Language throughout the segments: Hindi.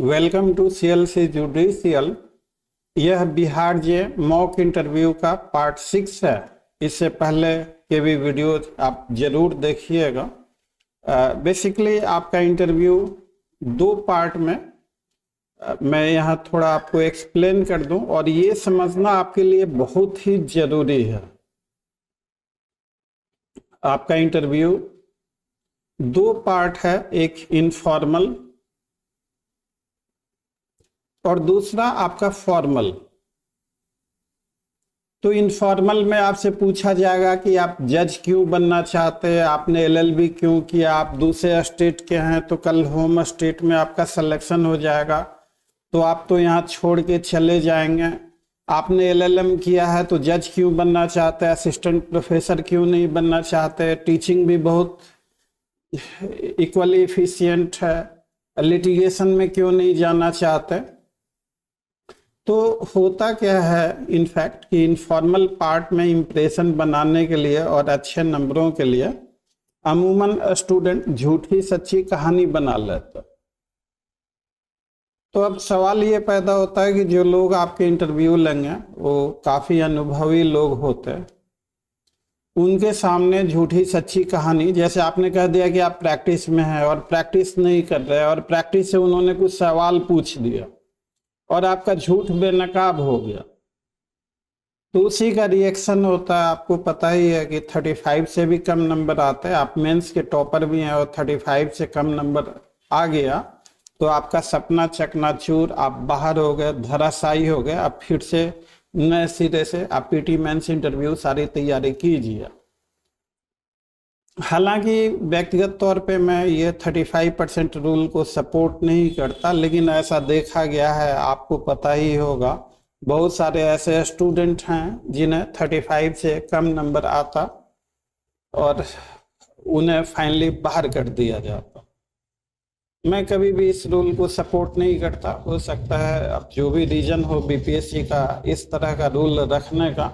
Welcome to CLC judicial. यह बिहार जे मॉक इंटरव्यू का पार्ट 6 है। इससे पहले के भी वीडियो आप जरूर देखिएगा। बेसिकली आपका इंटरव्यू दो पार्ट में मैं यहाँ थोड़ा आपको एक्सप्लेन कर दूं और ये समझना आपके लिए बहुत ही जरूरी है। आपका इंटरव्यू दो पार्ट है, एक इनफॉर्मल और दूसरा आपका फॉर्मल। तो इनफॉर्मल में आपसे पूछा जाएगा कि आप जज क्यों बनना चाहते हैं, आपने एलएलबी क्यों किया, आप दूसरे स्टेट के हैं तो कल होम स्टेट में आपका सिलेक्शन हो जाएगा तो आप तो यहाँ छोड़ के चले जाएंगे। आपने एलएलएम किया है तो जज क्यों बनना चाहते हैं, असिस्टेंट प्रोफेसर क्यों नहीं बनना चाहते, टीचिंग भी बहुत इक्वली एफिशिएंट है, लिटिगेशन में क्यों नहीं जाना चाहते। तो होता क्या है इनफैक्ट कि इनफॉर्मल पार्ट में इम्प्रेशन बनाने के लिए और अच्छे नंबरों के लिए अमूमन स्टूडेंट झूठी सच्ची कहानी बना लेते। तो अब सवाल ये पैदा होता है कि जो लोग आपके इंटरव्यू लेंगे वो काफ़ी अनुभवी लोग होते हैं, उनके सामने झूठी सच्ची कहानी, जैसे आपने कह दिया कि आप प्रैक्टिस में हैं और प्रैक्टिस नहीं कर रहे और प्रैक्टिस से उन्होंने कुछ सवाल पूछ दिया और आपका झूठ बेनकाब हो गया तो उसी का रिएक्शन होता है। आपको पता ही है कि 35 से भी कम नंबर आते हैं, आप मेंस के टॉपर भी हैं और 35 से कम नंबर आ गया तो आपका सपना चकनाचूर, आप बाहर हो गए, धराशायी हो गए। अब फिर से नए सिरे से आप पीटी मेंस इंटरव्यू सारी तैयारी कीजिए। हालांकि व्यक्तिगत तौर पे मैं ये 35% रूल को सपोर्ट नहीं करता, लेकिन ऐसा देखा गया है, आपको पता ही होगा बहुत सारे ऐसे स्टूडेंट हैं जिन्हें 35 से कम नंबर आता और उन्हें फाइनली बाहर कर दिया जाता। मैं कभी भी इस रूल को सपोर्ट नहीं करता। हो सकता है अब जो भी रीजन हो बीपीएससी का इस तरह का रूल रखने का।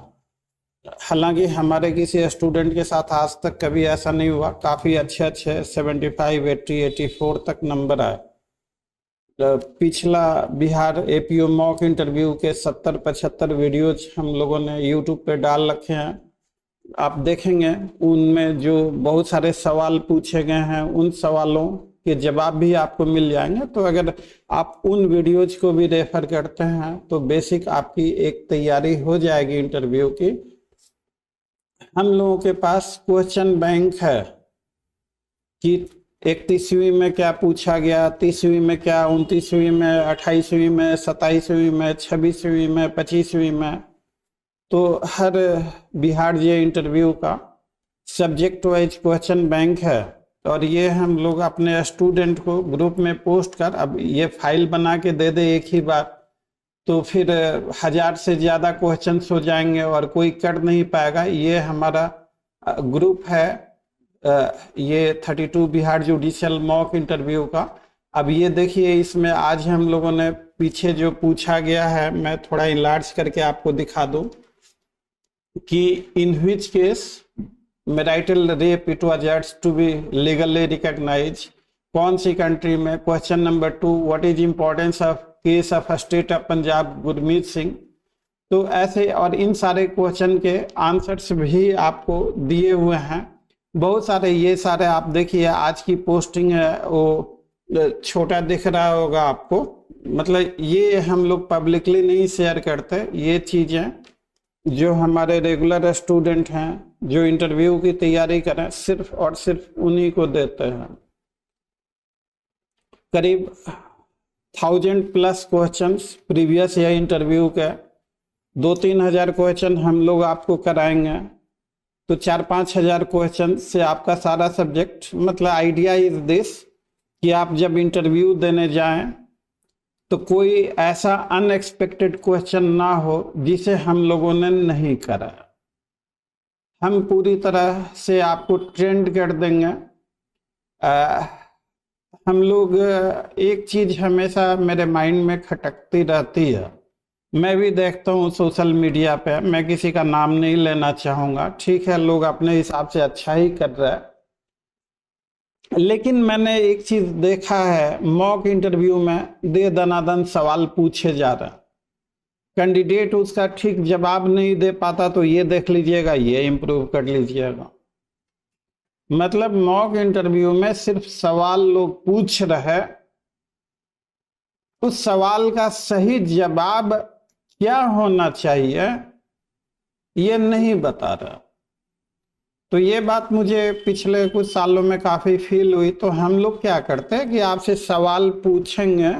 हालांकि हमारे किसी स्टूडेंट के साथ आज तक कभी ऐसा नहीं हुआ, काफ़ी अच्छे 75, 80, 84 तक नंबर आए। पिछला बिहार एपीओ मॉक इंटरव्यू के 70-75 वीडियोज हम लोगों ने यूट्यूब पे डाल रखे हैं, आप देखेंगे उनमें जो बहुत सारे सवाल पूछे गए हैं उन सवालों के जवाब भी आपको मिल जाएंगे। तो अगर आप उन वीडियोज को भी रेफर करते हैं तो बेसिक आपकी एक तैयारी हो जाएगी इंटरव्यू की। हम लोगों के पास क्वेश्चन बैंक है कि 31वीं में क्या पूछा गया, 30वीं में क्या, 29वीं में, 28वीं में, 27वीं में, 26वीं में, 25वीं में। तो हर बिहार जे इंटरव्यू का सब्जेक्ट वाइज क्वेश्चन बैंक है और ये हम लोग अपने स्टूडेंट को ग्रुप में पोस्ट कर, अब ये फाइल बना के दे दे एक ही बार तो फिर 1000 से ज़्यादा क्वेश्चंस हो जाएंगे और कोई कर नहीं पाएगा। ये हमारा ग्रुप है, ये 32 बिहार जुडिशियल मॉक इंटरव्यू का। अब ये देखिए, इसमें आज हम लोगों ने पीछे जो पूछा गया है मैं थोड़ा इलार्ज करके आपको दिखा दूं कि in which case marital rape it was judged to be legally recognize, कौन सी कंट्री में। Question number 2, what is importance of case of state of Punjab Gurmeet Singh. तो ऐसे और इन सारे क्वेश्चन के आंसर्स भी आपको दिए हुए हैं बहुत सारे। ये सारे आप देखिए, आज की पोस्टिंग है वो छोटा दिख रहा होगा आपको, मतलब ये हम लोग पब्लिकली नहीं शेयर करते। ये चीज़ें जो हमारे रेगुलर स्टूडेंट हैं जो इंटरव्यू की तैयारी करें सिर्फ और सिर्फ उन्हीं को देते हैं। करीब 1000+ क्वेश्चंस प्रीवियस या इंटरव्यू के 2-3 हज़ार क्वेश्चन हम लोग आपको कराएंगे। तो 4-5 हज़ार क्वेश्चन से आपका सारा सब्जेक्ट, मतलब आइडिया इज दिस कि आप जब इंटरव्यू देने जाएं तो कोई ऐसा अनएक्सपेक्टेड क्वेश्चन ना हो जिसे हम लोगों ने नहीं करा। हम पूरी तरह से आपको ट्रेंड कर देंगे। हम लोग, एक चीज़ हमेशा मेरे माइंड में खटकती रहती है, मैं भी देखता हूँ सोशल मीडिया पे, मैं किसी का नाम नहीं लेना चाहूँगा, ठीक है, लोग अपने हिसाब से अच्छा ही कर रहे हैं, लेकिन मैंने एक चीज देखा है, मॉक इंटरव्यू में दे दनादन सवाल पूछे जा रहे हैं, कैंडिडेट उसका ठीक जवाब नहीं दे पाता, तो ये देख लीजिएगा, ये इम्प्रूव कर लीजिएगा। मतलब मॉक इंटरव्यू में सिर्फ सवाल लोग पूछ रहे, उस सवाल का सही जवाब क्या होना चाहिए ये नहीं बता रहा। तो ये बात मुझे पिछले कुछ सालों में काफी फील हुई। तो हम लोग क्या करते हैं कि आपसे सवाल पूछेंगे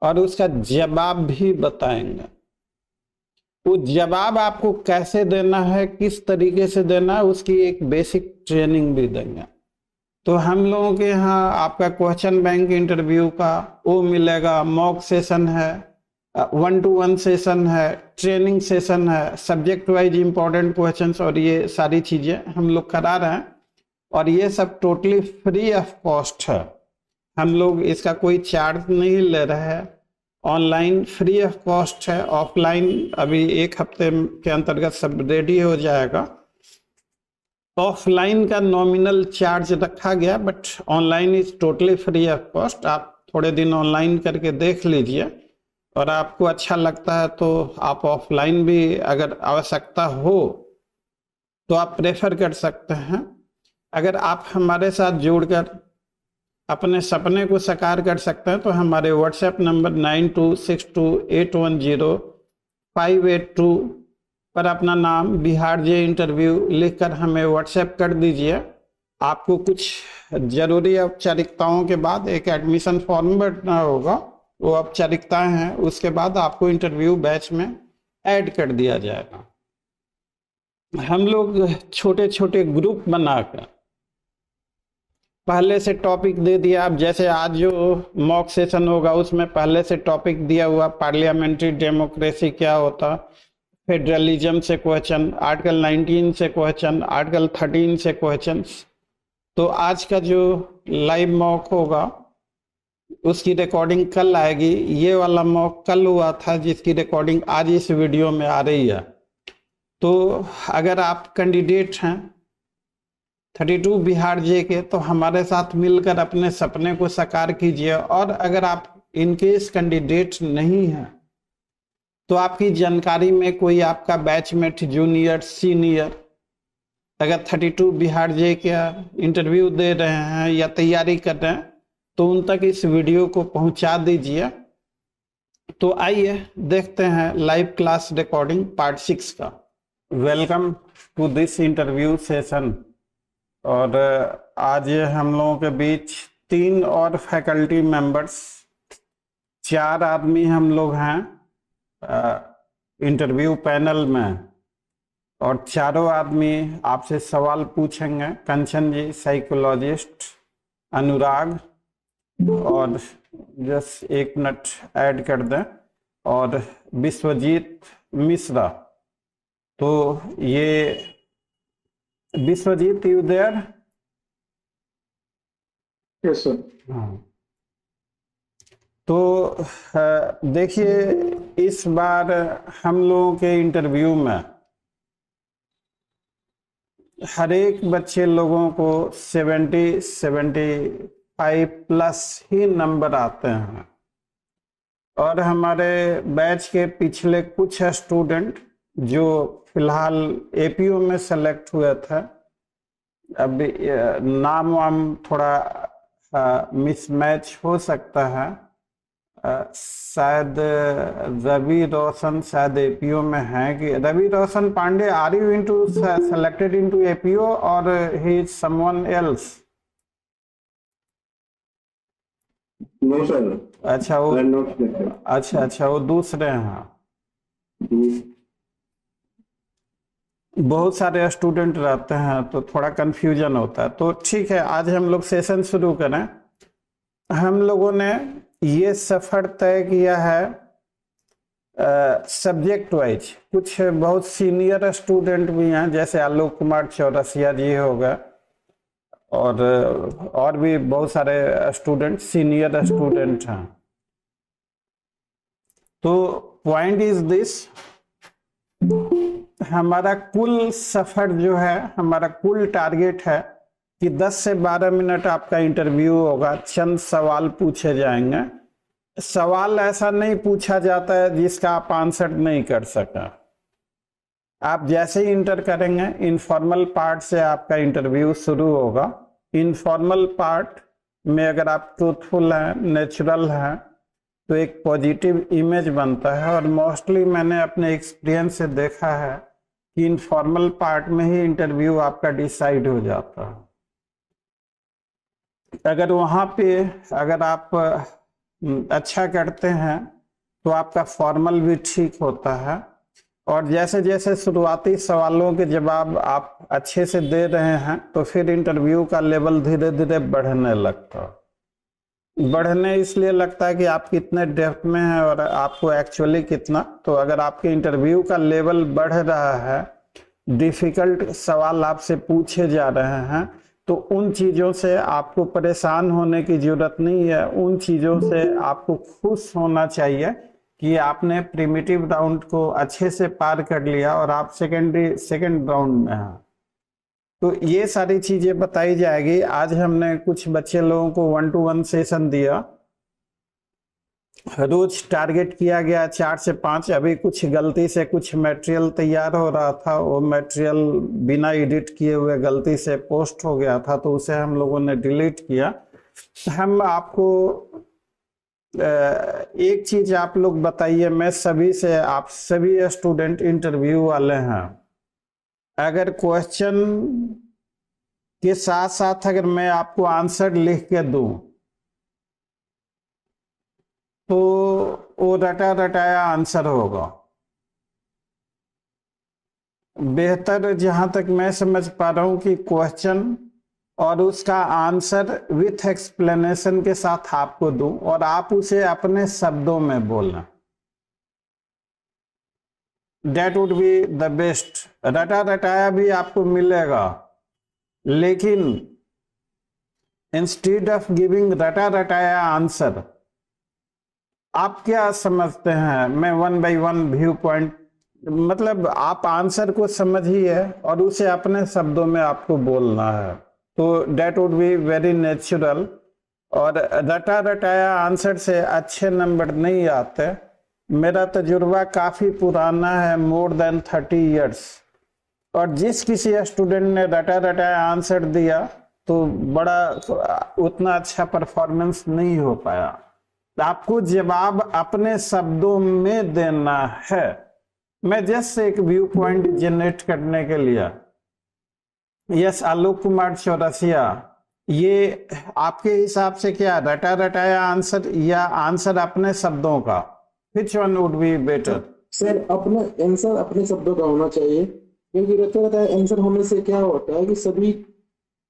और उसका जवाब भी बताएंगे। वो जवाब आपको कैसे देना है, किस तरीके से देना है, उसकी एक बेसिक ट्रेनिंग भी देंगे। तो हम लोगों के यहाँ आपका क्वेश्चन बैंक इंटरव्यू का वो मिलेगा, मॉक सेशन है, 1-to-1 सेशन है, ट्रेनिंग सेशन है, सब्जेक्ट वाइज इंपॉर्टेंट क्वेश्चंस, और ये सारी चीजें हम लोग करा रहे हैं। और ये सब टोटली फ्री ऑफ कॉस्ट है, हम लोग इसका कोई चार्ज नहीं ले रहे हैं। ऑनलाइन फ्री ऑफ कॉस्ट है, ऑफलाइन अभी 1 हफ्ते के अंतर्गत सब रेडी हो जाएगा। ऑफलाइन का नॉमिनल चार्ज रखा गया, but online is totally free of cost. आप थोड़े दिन ऑनलाइन करके देख लीजिए, और आपको अच्छा लगता है तो आप ऑफलाइन भी अगर आवश्यकता हो तो आप प्रेफर कर सकते हैं। अगर आप हमारे साथ जुड़कर अपने सपने को साकार कर सकते हैं तो हमारे व्हाट्सएप नंबर 9262810582 पर अपना नाम बिहार जे इंटरव्यू लिखकर हमें व्हाट्सएप कर दीजिए। आपको कुछ जरूरी औपचारिकताओं के बाद एक एडमिशन फॉर्म भरना होगा, वो औपचारिकताएं हैं, उसके बाद आपको इंटरव्यू बैच में ऐड कर दिया जाएगा। हम लोग छोटे छोटे ग्रुप बनाकर पहले से टॉपिक दे दिया। अब जैसे आज जो मॉक सेशन होगा उसमें पहले से टॉपिक दिया हुआ, पार्लियामेंट्री डेमोक्रेसी क्या होता, फेडरलिज्म से क्वेश्चन, आर्टिकल 19 से क्वेश्चन, आर्टिकल 13 से क्वेश्चन। तो आज का जो लाइव मॉक होगा उसकी रिकॉर्डिंग कल आएगी। ये वाला मॉक कल हुआ था जिसकी रिकॉर्डिंग आज इस वीडियो में आ रही है। तो अगर आप कैंडिडेट हैं 32 बिहार जे के, तो हमारे साथ मिलकर अपने सपने को साकार कीजिए। और अगर आप इनकेस कैंडिडेट नहीं हैं तो आपकी जानकारी में कोई आपका बैचमेट, जूनियर, सीनियर अगर 32 बिहार जे का इंटरव्यू दे रहे हैं या तैयारी कर रहे हैं तो उन तक इस वीडियो को पहुंचा दीजिए। तो आइए देखते हैं लाइव क्लास रिकॉर्डिंग पार्ट 6 का। Welcome to this interview session. और आज हम लोगों के बीच 3 और फैकल्टी मेंबर्स, 4 आदमी हम लोग हैं इंटरव्यू पैनल में, और चारों आदमी आपसे सवाल पूछेंगे। कंचन जी साइकोलॉजिस्ट, अनुराग, और जस्ट 1 मिनट ऐड कर दें, और विश्वजीत मिश्रा। तो ये Vishwajeet, you there? Yes sir. हाँ। तो देखिए, इस बार हम लोगों के इंटरव्यू में हर एक बच्चे लोगों को 70-75 प्लस ही नंबर आते हैं। और हमारे बैच के पिछले कुछ स्टूडेंट जो फिलहाल एपीओ में सेलेक्ट हुए थे, अभी नाम वाम थोड़ा मिसमैच हो सकता है। शायद रवि रोशन शायद एपीओ में है कि Ravi Roshan Pandey, are you into selected into APO और he is someone else? No sir. अच्छा वो अच्छा वो दूसरे हैं। बहुत सारे स्टूडेंट रहते हैं तो थोड़ा कंफ्यूजन होता है। तो ठीक है, आज हम लोग सेशन शुरू करें। हम लोगों ने ये सफर तय किया है सब्जेक्ट वाइज। कुछ बहुत सीनियर स्टूडेंट भी हैं, जैसे आलोक कुमार चौरसिया जी हो गए, और भी बहुत सारे स्टूडेंट सीनियर स्टूडेंट हैं। तो पॉइंट इज दिस, हमारा कुल सफर जो है, हमारा कुल टारगेट है कि 10 से 12 मिनट आपका इंटरव्यू होगा, चंद सवाल पूछे जाएंगे। सवाल ऐसा नहीं पूछा जाता है जिसका आप आंसर नहीं कर सका। आप जैसे ही इंटर करेंगे, इनफॉर्मल पार्ट से आपका इंटरव्यू शुरू होगा। इनफॉर्मल पार्ट में अगर आप ट्रूथफुल हैं, नेचुरल हैं, तो एक पॉजिटिव इमेज बनता है। और मोस्टली मैंने अपने एक्सपीरियंस से देखा है कि इनफॉर्मल पार्ट में ही इंटरव्यू आपका डिसाइड हो जाता है। अगर वहाँ पे अगर आप अच्छा करते हैं तो आपका फॉर्मल भी ठीक होता है। और जैसे जैसे शुरुआती सवालों के जवाब आप अच्छे से दे रहे हैं तो फिर इंटरव्यू का लेवल धीरे धीरे बढ़ने लगता है। बढ़ने इसलिए लगता है कि आप कितने डेप्थ में हैं और आपको एक्चुअली कितना। तो अगर आपके इंटरव्यू का लेवल बढ़ रहा है, डिफिकल्ट सवाल आपसे पूछे जा रहे हैं, तो उन चीज़ों से आपको परेशान होने की जरूरत नहीं है। उन चीज़ों से आपको खुश होना चाहिए कि आपने प्रिमिटिव राउंड को अच्छे से पार कर लिया और आप सेकंड राउंड में हैं। तो ये सारी चीज़ें बताई जाएगी। आज हमने कुछ बच्चे लोगों को 1-to-1 सेशन दिया। रोज टारगेट किया गया 4 से 5। अभी कुछ गलती से कुछ मटेरियल तैयार हो रहा था, वो मटेरियल बिना एडिट किए हुए गलती से पोस्ट हो गया था, तो उसे हम लोगों ने डिलीट किया। हम आपको एक चीज आप लोग बताइए, मैं सभी से, आप सभी स्टूडेंट इंटरव्यू वाले हैं, अगर क्वेश्चन के साथ साथ अगर मैं आपको आंसर लिख के दूं तो वो रटा रटाया आंसर होगा। बेहतर जहां तक मैं समझ पा रहा हूं कि क्वेश्चन और उसका आंसर विथ एक्सप्लेनेशन के साथ आपको दूं और आप उसे अपने शब्दों में बोलना। That would be the best। रटा रटाया भी आपको मिलेगा, लेकिन इंस्टेड ऑफ गिविंग रटा रटाया आंसर, आप क्या समझते हैं? मैं 1 by 1 व्यू पॉइंट, मतलब आप आंसर को समझिए और उसे अपने शब्दों में आपको बोलना है, तो that would be very natural. और रटा रटाया आंसर से अच्छे नंबर नहीं आते। मेरा तजुर्बा काफ़ी पुराना है, मोर देन 30 ईयर्स। और जिस किसी स्टूडेंट ने रटा रटाया आंसर दिया तो बड़ा उतना अच्छा परफॉर्मेंस नहीं हो पाया। आपको जवाब अपने शब्दों में देना है। मैं जस्ट एक व्यू पॉइंट जनरेट करने के लिए, यस आलोक कुमार चौरसिया, ये आपके हिसाब से क्या रटा रटाया आंसर या आंसर अपने शब्दों का, which one would be better? Sir अपना आंसर अपने शब्दों का होना चाहिए, क्योंकि रटा रटाया आंसर होने से क्या होता है कि सभी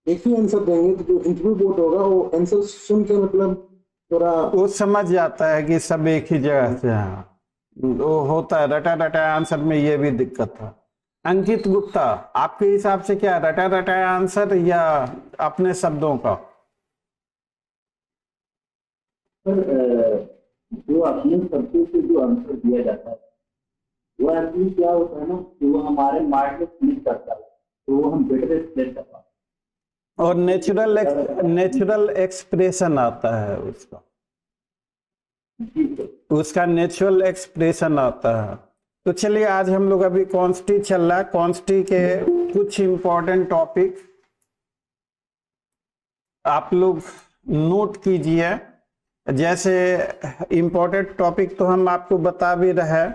एक ही आंसर देंगे, तो जो इंटरव्यू बोर्ड होगा वो आंसर सुन के मतलब थोड़ा वो समझ जाता है कि सब एक ही जगह से हैं। वो होता है, रटा रटाया आंसर में ये भी दिक्कत था। अंकित गुप्ता, आपके हिसाब से क्या रटा रटाया आंसर या अपने शब्दों का? सर जो अपने शब्दों से जो आंसर दिया जाता है वो एक्चुअली क्या होता है ना कि वो हमारे माइंड में क्लिक करता है, तो वो हम बेटर एक्सप्लेन कर पाते हैं। और नेचुरल एक्सप्रेशन आता है उसका, उसका नेचुरल एक्सप्रेशन आता है। तो चलिए आज हम लोग अभी कॉन्स्टी चल रहा है, कॉन्स्टी के कुछ इंपॉर्टेंट टॉपिक आप लोग नोट कीजिए। जैसे इंपॉर्टेंट टॉपिक तो हम आपको बता भी रहे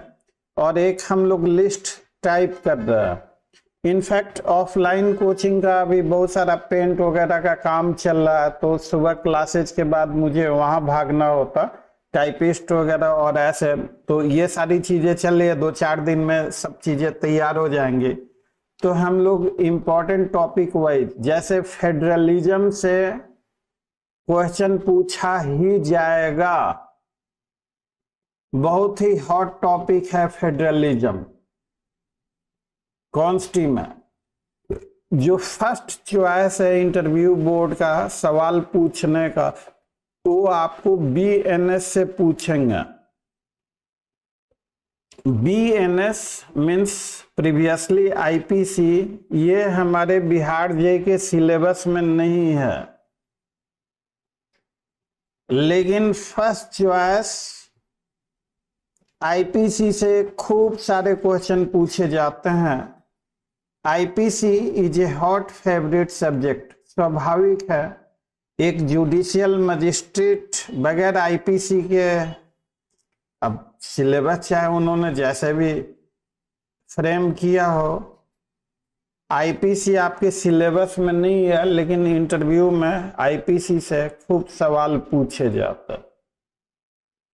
और एक हम लोग लिस्ट टाइप कर रहे हैं। इनफैक्ट ऑफलाइन कोचिंग का अभी बहुत सारा पेंट वगैरह का काम चल रहा है, तो सुबह क्लासेज के बाद मुझे वहाँ भागना होता, टाइपिस्ट वगैरह और ऐसे, तो ये सारी चीज़ें चल रही है। 2-4 दिन में सब चीज़ें तैयार हो जाएंगी। तो हम लोग इम्पोर्टेंट टॉपिक वाइज, जैसे फेडरलिज्म से क्वेश्चन पूछा ही जाएगा, बहुत ही हॉट टॉपिक है फेडरलिज्म। कॉन्स्टी में जो फर्स्ट चॉइस है इंटरव्यू बोर्ड का सवाल पूछने का, वो आपको BNS से पूछेंगे। BNS मीन्स प्रीवियसली आईपीसी, ये हमारे बिहार जे के सिलेबस में नहीं है, लेकिन फर्स्ट चॉइस आईपीसी से खूब सारे क्वेश्चन पूछे जाते हैं। IPC is a hot favourite subject. स्वाभाविक है, एक जुडिशियल मजिस्ट्रेट बगैर आईपीसी के, अब सिलेबस चाहे उन्होंने जैसे भी फ्रेम किया हो, आईपीसी आपके सिलेबस में नहीं है, लेकिन इंटरव्यू में आईपीसी से खूब सवाल पूछे जाते हैं,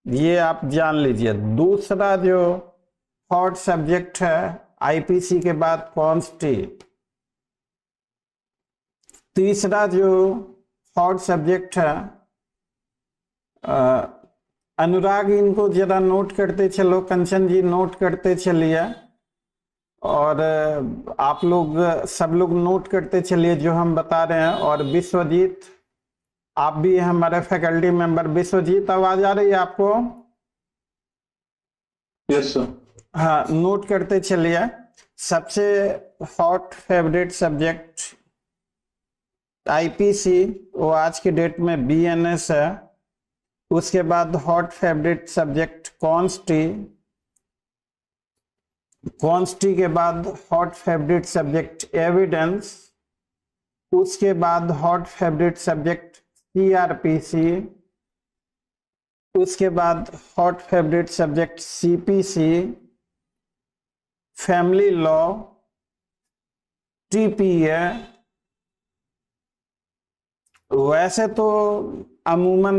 ये आप जान लीजिए। दूसरा जो हॉट सब्जेक्ट है आईपीसी के बाद कॉन्स्टी। तीसरा जो हॉट सब्जेक्ट है, अनुराग इनको जरा नोट करते चलो, कंचन जी नोट करते चलिए, और आप लोग सब लोग नोट करते चलिए जो हम बता रहे हैं। और विश्वजीत, आप भी हमारे फैकल्टी मेंबर। विश्वजीत, आवाज आ रही है आपको? Yes sir. हाँ, नोट करते चलिए। सबसे हॉट फेवरेट सब्जेक्ट आईपीसी वो आज के डेट में बीएनएस है। उसके बाद हॉट फेवरेट सब्जेक्ट कॉन्स्टी। कॉन्स्टी के बाद हॉट फेवरेट सब्जेक्ट एविडेंस। उसके बाद हॉट फेवरेट सब्जेक्ट सीआरपीसी। उसके बाद hot favourite subject CPC, family law, TPA. वैसे तो अमूमन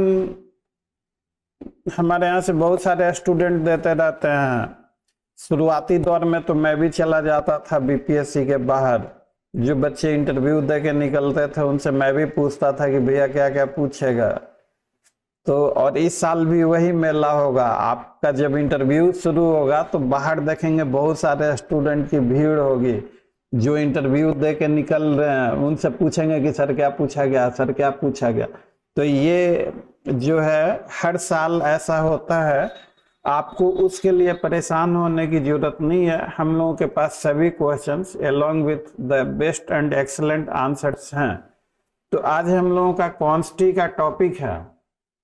हमारे यहाँ से बहुत सारे स्टूडेंट देते रहते हैं। शुरुआती दौर में तो मैं भी चला जाता था बीपीएससी के बाहर, जो बच्चे इंटरव्यू दे के निकलते थे उनसे मैं भी पूछता था कि भैया क्या क्या पूछेगा। तो और इस साल भी वही मेला होगा। आपका जब इंटरव्यू शुरू होगा तो बाहर देखेंगे बहुत सारे स्टूडेंट की भीड़ होगी जो इंटरव्यू दे के निकल रहे हैं। उनसे पूछेंगे कि सर क्या पूछा गया, सर क्या पूछा गया। तो ये जो है हर साल ऐसा होता है। आपको उसके लिए परेशान होने की जरूरत नहीं है। हम लोगों के पास सभी questions along with the best and excellent answers हैं। तो आज हम लोगों का कॉन्स्टी का टॉपिक है।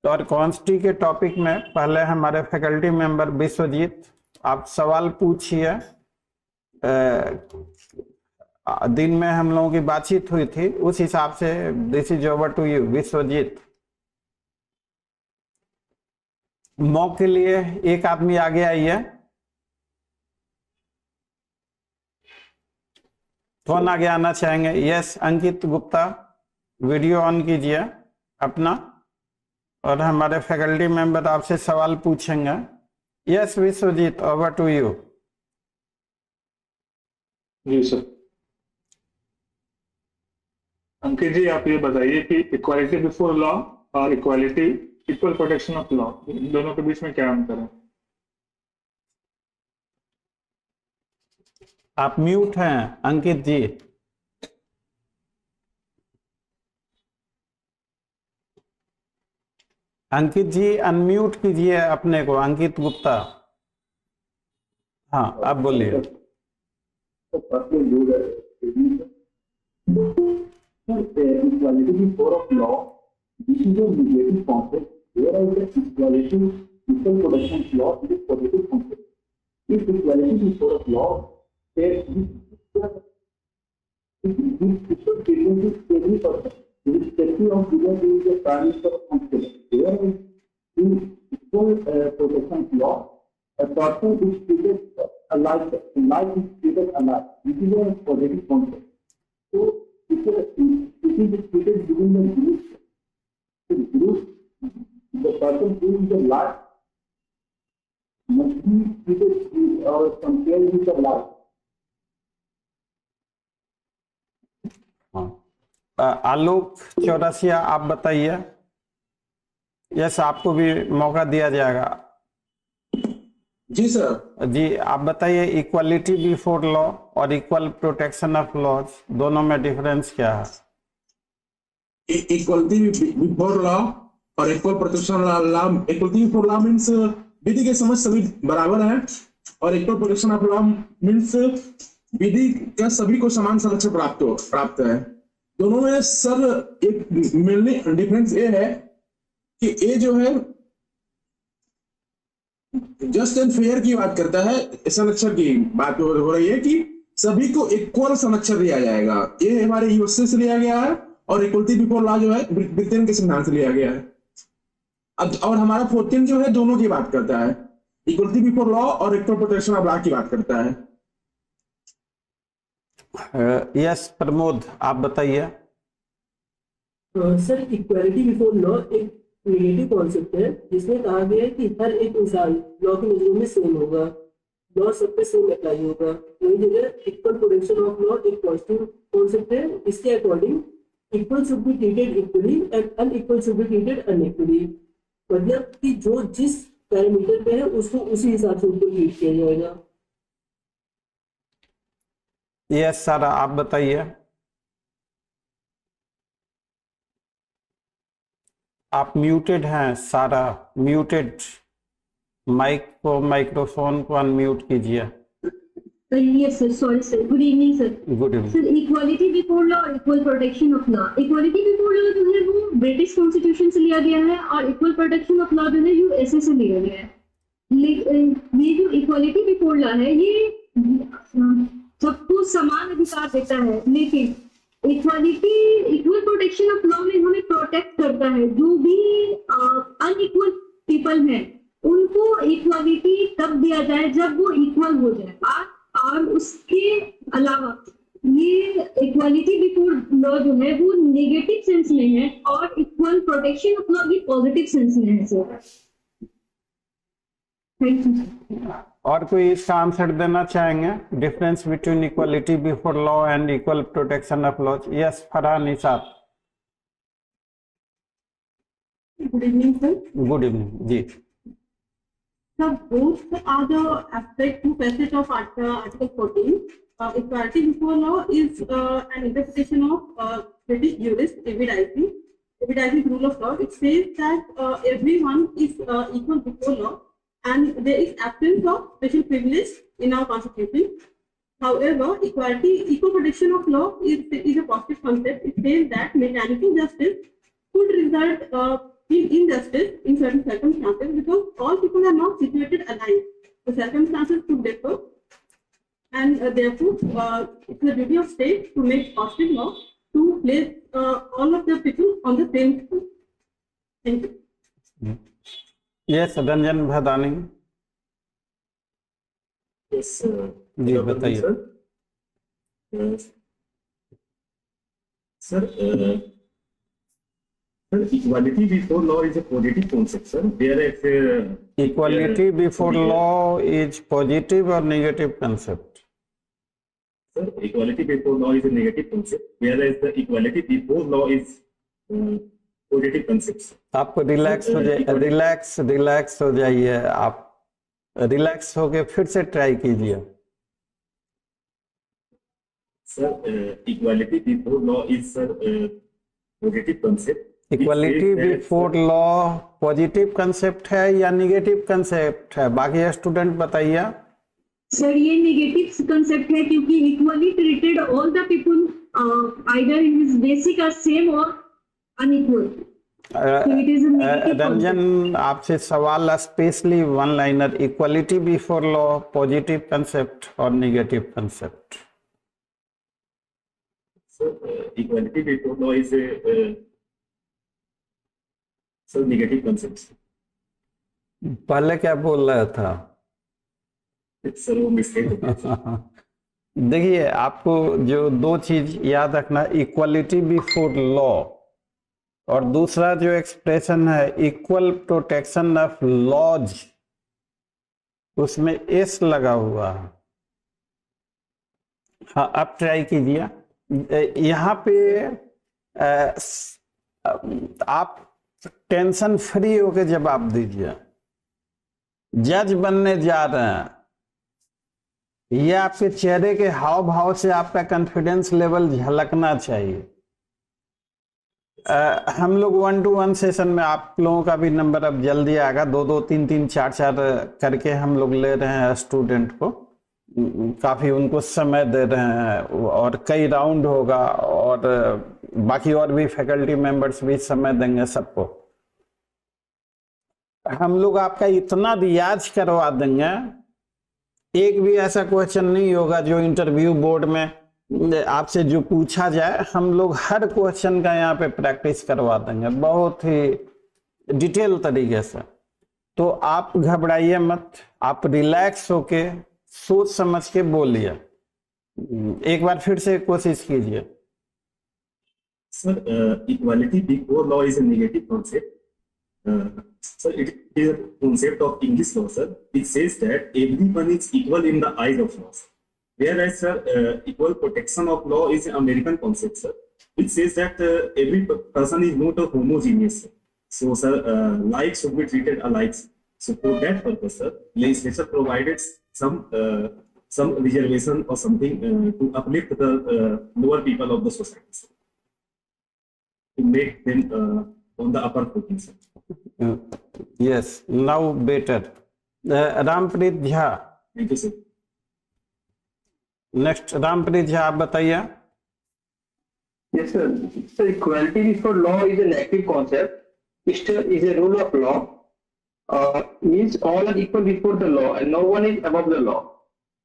तो और कॉन्स्टी के टॉपिक में पहले हमारे फैकल्टी मेंबर विश्वजीत, आप सवाल पूछिए। दिन में हम लोगों की बातचीत हुई थी, उस हिसाब से this is over to you Vishwajeet. Mock के लिए एक आदमी आगे आइए। कौन आगे आना चाहेंगे? Yes, Ankit Gupta, video on कीजिए अपना, और हमारे फैकल्टी मेंबर आपसे सवाल पूछेंगे। Yes Vishwajeet, over to you. जी सर। अंकित जी, आप ये बताइए कि इक्वालिटी बिफोर लॉ और equality equal protection of law, इन दोनों के बीच में क्या अंतर है? आप म्यूट हैं अंकित जी। अंकित जी अनम्यूट कीजिए अपने को, अंकित गुप्ता। हाँ, अब बोलिए। Equality before of law, this is a negative concept, whereas the equality equal protection of law is a positive concept. If equality before of law says this equal treatment is every person, irrespective of whether he is a prime minister or constable. Whereas in equal protection of law, a person is treated alike, life is treated alike. This is a positive concept. So it is treated within the group. The group, the person who is the life must be treated or compared with the life. आलोक चौरसिया, आप बताइए। यस, आपको भी मौका दिया जाएगा। जी सर। जी, आप बताइए इक्वालिटी बिफोर लॉ और इक्वल प्रोटेक्शन ऑफ लॉज, दोनों में डिफरेंस क्या है? इक्वलिटी बिफोर लॉ और equal protection law, equality before law means विधि के समझ सभी बराबर हैं, और equal protection of law means विधि का सभी को समान संरक्षण प्राप्त है। दोनों में सर एक मेनली डिफरेंस ये है कि ये जो है जस्ट एंड फेयर की बात करता है, संरक्षण की बात हो रही है कि सभी को इक्वल संरक्षण दिया जाएगा। ये हमारे यूएसए से लिया गया है और इक्वलिटी बिफोर लॉ जो है ब्रिटेन के संविधान से लिया गया है। और हमारा 14 जो है दोनों की बात करता है, इक्वलिटी बिफोर लॉ और इक्वल प्रोटेक्शन ऑफ लॉ की बात करता है। यस प्रमोद, आप बताइए। सर इक्वालिटी बिफोर लॉ एक नेगेटिव कॉन्सेप्ट है जिसमें कहा गया है कि हर एक इंसान लॉ की नजरों में सेम होगा, लॉ सब पे सेम अप्लाई होगा। वही जगह इक्वल प्रोटेक्शन ऑफ लॉ एक पॉजिटिव कॉन्सेप्ट है। इसके according equal should be treated equally and unequal should be treated unequally. मतलब कि जो जिस पैरामीटर पे है उसको उसी हिसाब से उसको ट्रीट किया जाएगा। यस सर, आप बताइए। आप म्यूटेड हैं सारा, म्यूटेड। माइक को, माइक्रोफोन को अनम्यूट कीजिए। Yes, sir. Sorry, sir. Good evening, sir. Good evening. Sir, equality before law, equal protection of law. Equality before law जो है वो ब्रिटिश कॉन्स्टिट्यूशन से लिया गया है और इक्वल प्रोटेक्शन ऑफ लॉ जो है यूएसए से लिया गया है। ये जो इक्वालिटी बिफोर लॉ है ये सबको समान अधिकार देता है, लेकिन equality equal protection of law में हमें प्रोटेक्ट करता है। जो भी अनइक्वल पीपल हैं उनको इक्वालिटी तब दिया जाए जब वो इक्वल हो जाए। और उसके अलावा ये इक्वालिटी बिफोर लॉ जो है वो नेगेटिव सेंस में है और इक्वल प्रोटेक्शन ऑफ लॉ भी पॉजिटिव सेंस में है सर। Thank you. और कोई इसका आंसर देना चाहेंगे? Difference between equality before law and equal protection of law. Yes Farhan Nisar. Good evening sir. Good evening ji. So both are the aspect two facets of Article 14. Equality before law is an interpretation of British jurist David Icey. David Icey's rule of law. It says that everyone is equal before law, and there is absence of special privilege in our constitution. However, equal protection of law is a positive concept. It says that mechanical justice could result in injustice in certain circumstances because all people are not situated alike. The circumstances could differ, and therefore it's the duty of state to make positive law to place all of the people on the same footing. Thank you. Yes Ranjan Bhadani yes जी बताइए। सर equality before law is a positive concept, sir. Whereas equality before law is positive और negative concept. sir, equality before law is a negative concept, whereas the equality before law is positive concept. आपको रिलैक्स हो जाए, रिलैक्स हो जाइए। आप रिलैक्स होके फिर से ट्राई कीजिए। Sir, equality before law is sir positive concept. Equality before law positive concept है या नेगेटिव कंसेप्ट है? बाकी स्टूडेंट बताइए। सर ये नेगेटिव कंसेप्ट है क्योंकि equally treated all the people either in his basic are same और अनइक्वल। रंजन आपसे सवाल specially one liner, equality before law positive concept और negative concept. So equality before law is a negative concept. पहले क्या बोल रहा था? सर वो मिस्टेक हो गया। देखिए आपको जो दो चीज याद रखना, इक्वालिटी बिफोर लॉ और दूसरा जो एक्सप्रेशन है इक्वल प्रोटेक्शन ऑफ लॉज, उसमें एस लगा हुआ है। हाँ अब ट्राई कीजिए। यहाँ पे आप टेंशन फ्री होके जवाब दीजिए। जज बनने जा रहे हैं, ये आपके चेहरे के हाव भाव से आपका कॉन्फिडेंस लेवल झलकना चाहिए। हम लोग 1-to-1 सेशन में आप लोगों का भी नंबर अब जल्दी आएगा। 2-2, 3-3, 4-4 करके हम लोग ले रहे हैं स्टूडेंट को। काफी उनको समय दे रहे हैं और कई राउंड होगा और बाकी और भी फैकल्टी मेंबर्स भी समय देंगे सबको। हम लोग आपका इतना रियाज करवा देंगे, एक भी ऐसा क्वेश्चन नहीं होगा जो इंटरव्यू बोर्ड में आपसे जो पूछा जाए, हम लोग हर क्वेश्चन का यहाँ पे प्रैक्टिस करवा देंगे बहुत ही डिटेल तरीके से। तो आप घबराइए मत, आप रिलैक्स होके सोच समझ के बोलिए। एक बार फिर से कोशिश कीजिए। Sir, equality before law is a negative concept. Sir, it is a concept of English law, sir. It says that everyone is equal in the eyes of law. Whereas, sir, equal protection of law is an American concept, sir. It says that every person is not a homogeneous. So, sir, like should be treated alike. So, for that purpose, sir, legislature provided some reservation or something to uplift the lower people of the society, sir, to make them on the upper footing, sir. Yes, now better. Rampreet Jha, Thank you, sir. Next Rampreet Jha आप बताइए। Yes, sir. So equality before law is an active concept. It is a rule of law. Means all are equal before the law and no one is above the law.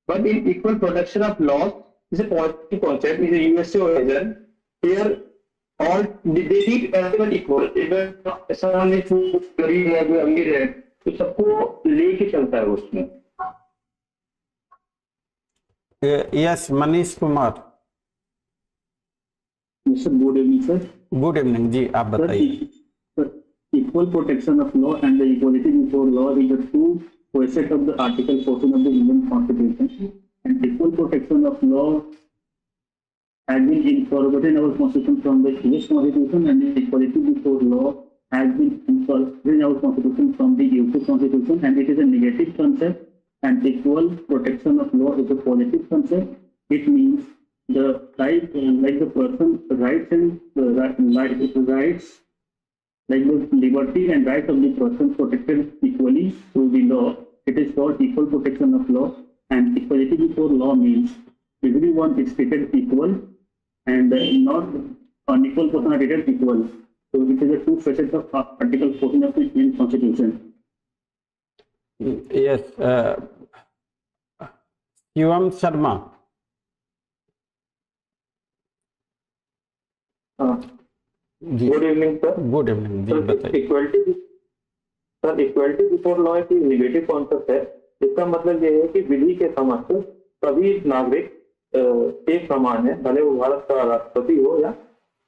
But in equal protection of laws is a positive concept. Is a USA origin. Here, all they treat everyone equal. Even someone is who गरीब है, कोई अमीर है, तो सबको लेके चलता है उसमें। यस, Manish Kumar, Mr. Good evening, sir. Good evening जी, आप बताइए। Sir, equal protection of law and the equality before law is the two facets of the Article 14 of the Indian Constitution. And equal protection of law has been incorporated in our Constitution from the US Constitution, and the equality before law has been incorporated in our Constitution from the UK Constitution, and it is a negative concept. And equal protection of law is a positive concept. It means the right, like the person rights and rights, like the liberty and rights of the person protected equally through the law. It is called equal protection of law. And equality before law means everyone is treated equal and not unequal person are treated equal. So it is a two facets of Article 14 of the Indian Constitution. Yes, Shivam Sharma, ji Good evening, sir. Good evening ji, Sir, बताइए। equality before law एक नेगेटिव कॉन्सेप्ट है। इसका मतलब ये है कि विधि के समक्ष सभी नागरिक एक समान है, भले वो भारत का राष्ट्रपति हो या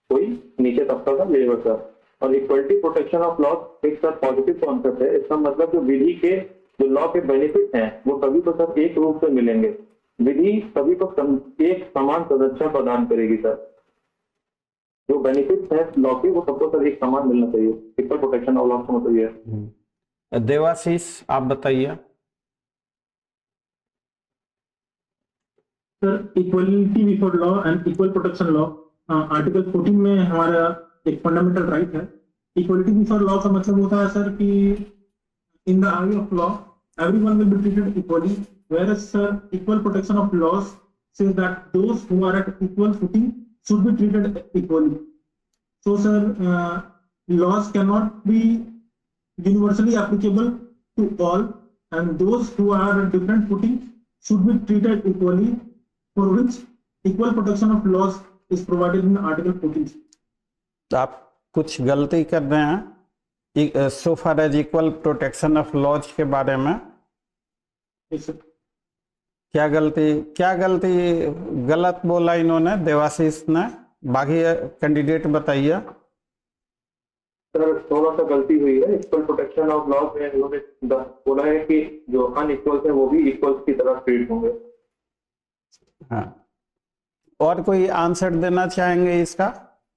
कोई नीचे तबका का लेबर का। और इक्वलिटी प्रोटेक्शन ऑफ लॉ एक पॉजिटिव कॉन्सेप्ट है। इसका मतलब जो विधि के जो लॉ के बेनिफिट हैं वो सभी को सब एक रूप से मिलेंगे। विधि सभी को एक समान सुरक्षा प्रदान करेगी सर। जो बेनिफिट है लॉ के वो सबको सर एक समान मिलना चाहिए। इक्वल प्रोटेक्शन ऑफ लॉ का मतलब ये है। देवाशीष आप बताइए। Sir, equality before law and equal protection law article 14 में हमारा एक फंडामेंटल राइट है। इक्वलिटी बिफोर लॉ का मतलब होता है सर कि in the I of law everyone will be treated equally, whereas equal protection of laws says that those who are at equal footing should be treated equally. So sir, laws cannot be universally applicable to all, and those who are at different footing should be treated equally, for which equal protection of laws is provided in Article 14. तो आप कुछ गलती कर रहे हैं so far as equal protection of laws के बारे में। Yes, sir. क्या गलती गलत बोला इन्होंने, देवाशीष ने? बाकी कैंडिडेट बताइए। सर थोड़ा सा गलती हुई है। इक्वल प्रोटेक्शन ऑफ लॉ में इन्होंने बोला है कि जो अनइक्वल है वो भी इक्वल की तरह ट्रीट होंगे। हाँ, और कोई आंसर देना चाहेंगे इसका?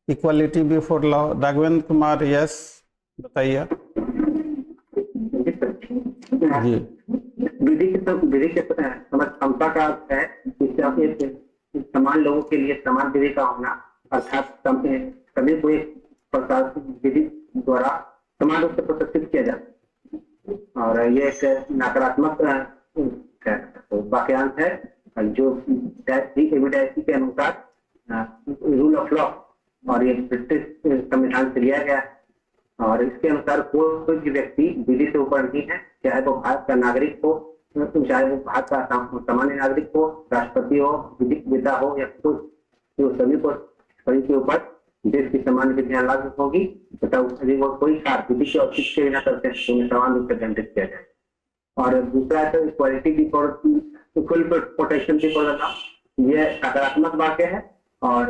Equality before law, Raghavendra Kumar, yes बताइए जी। विधि के क्षमता का अर्थ है जिससे समान लोगों के लिए समान विधि का होना, अर्थात सभी को एक प्रकार विधि द्वारा समान रूप से प्रशिक्षित किया जाता है। और ये एक नकारात्मक वाक्यांश है जो एविडेंसी के अनुसार रूल ऑफ लॉ और ये ब्रिटिश संविधान से लिया गया है। और इसके अनुसार कोई भी व्यक्ति विधि से ऊपर नहीं है, चाहे वो भारत का नागरिक हो, चाहे वो भारत का सामान्य नागरिक हो, राष्ट्रपति हो, विधिक नेता हो या कोई, तो सभी के ऊपर देश की समान विधियां लागू होगी तथा वो कोई विधि के औचित्य बिना करते हैं उन्हें समान रूप से दंडित किया जाए। और दूसरा है equality before equal protection before the law, ये सकारात्मक वाक्य है और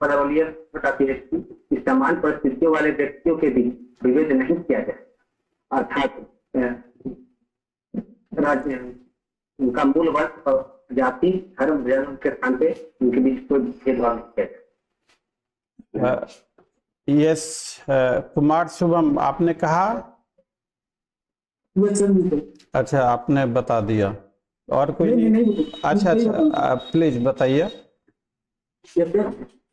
पदावली बताती है कि समान परिस्थितियों वाले व्यक्तियों के बीच विभेद नहीं किया जाए, अर्थात राज्य उनका मूल वर्ग और जाति धर्म जन्म के स्थान पे उनके बीच कोई भेदभाव नहीं किया जाए। यस कुमार शुभम, आपने कहा? अच्छा, आपने बता दिया। और कोई नहीं? अच्छा, प्लीज बताइए।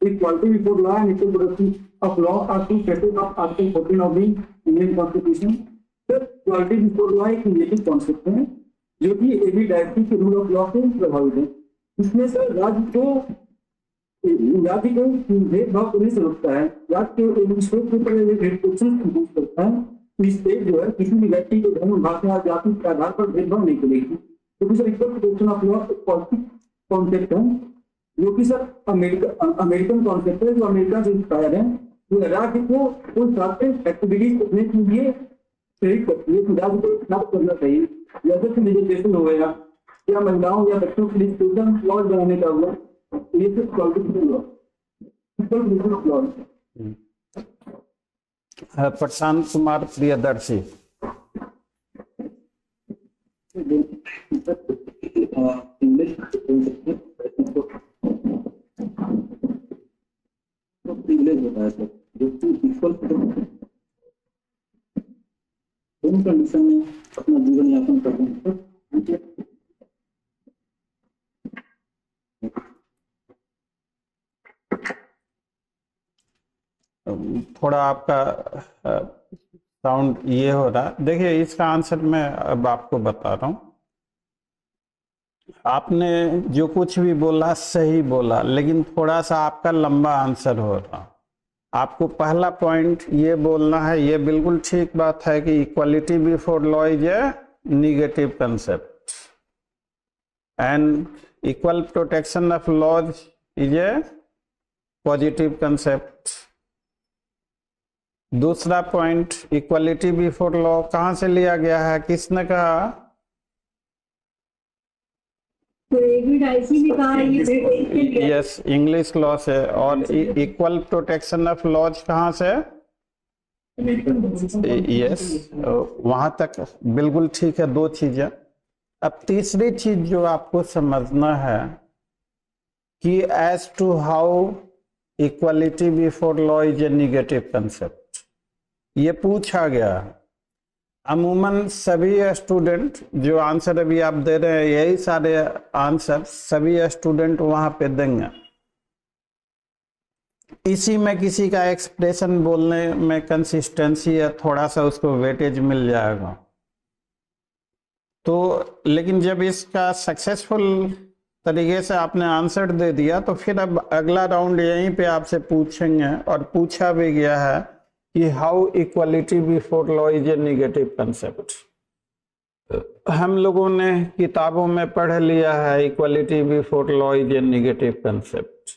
Equality before law and equal protection of law are two facets of Article 14 of the Indian Constitution. तो equality before law एक रिलेटिव कॉन्सेप्ट है जो कि एवी डायरेक्टिव के रूल ऑफ लॉ से प्रभावित है। इसमें से राज्य को भेदभाव करने से रोकता है, राज्य के स्टेट के ऊपर रिस्ट्रिक्शन इंपोज करता है। स्टेट जो है किसी भी व्यक्ति के धर्म, भाषा, जाति के आधार पर भेदभाव नहीं करेगी। तो sir equal protection of law एक पॉलिटिक कॉन्सेप्ट है जो कि सर अमेरिकन कॉन्सेप्ट है, जो अमेरिका से इंस्पायर है। वो राज्य को उन सारे एक्टिविटीज करने के लिए प्रेरित करती है कि राज्य को स्टार्ट करना चाहिए, जैसे कि मेडिटेशन हो गया या महिलाओं या बच्चों के लिए स्पेशल लॉज बनाने का हुआ, ये सब लॉ। प्रशांत कुमार प्रियदर्शी। होता है सर, जो कि इक्वल कंडीशन में अपना जीवन यापन करते हैं। थोड़ा आपका साउंड ये हो रहा। देखिए, इसका आंसर मैं अब आपको बता रहा हूँ। आपने जो कुछ भी बोला सही बोला, लेकिन थोड़ा सा आपका लंबा आंसर हो रहा। आपको पहला पॉइंट ये बोलना है, ये बिल्कुल ठीक बात है कि equality before law is a negative concept and equal protection of laws is a positive concept. दूसरा पॉइंट, इक्वालिटी बिफोर लॉ कहाँ से लिया गया है, किसने कहा? यस, इंग्लिश लॉ से। और इक्वल प्रोटेक्शन ऑफ लॉज कहाँ से? यस, वहां तक बिल्कुल ठीक है। दो चीजें। अब तीसरी चीज जो आपको समझना है कि as to how equality before law is a negative concept, ये पूछा गया। अमूमन सभी स्टूडेंट जो आंसर अभी आप दे रहे हैं, यही सारे आंसर सभी स्टूडेंट वहां पे देंगे। इसी में किसी का एक्सप्रेशन बोलने में कंसिस्टेंसी है, थोड़ा सा उसको वेटेज मिल जाएगा। तो लेकिन जब इसका सक्सेसफुल तरीके से आपने आंसर दे दिया, तो फिर अब अगला राउंड यहीं पे आपसे पूछेंगे, और पूछा भी गया है कि how equality before law is a negative concept. हम लोगों ने किताबों में पढ़ लिया है equality before law is a negative concept,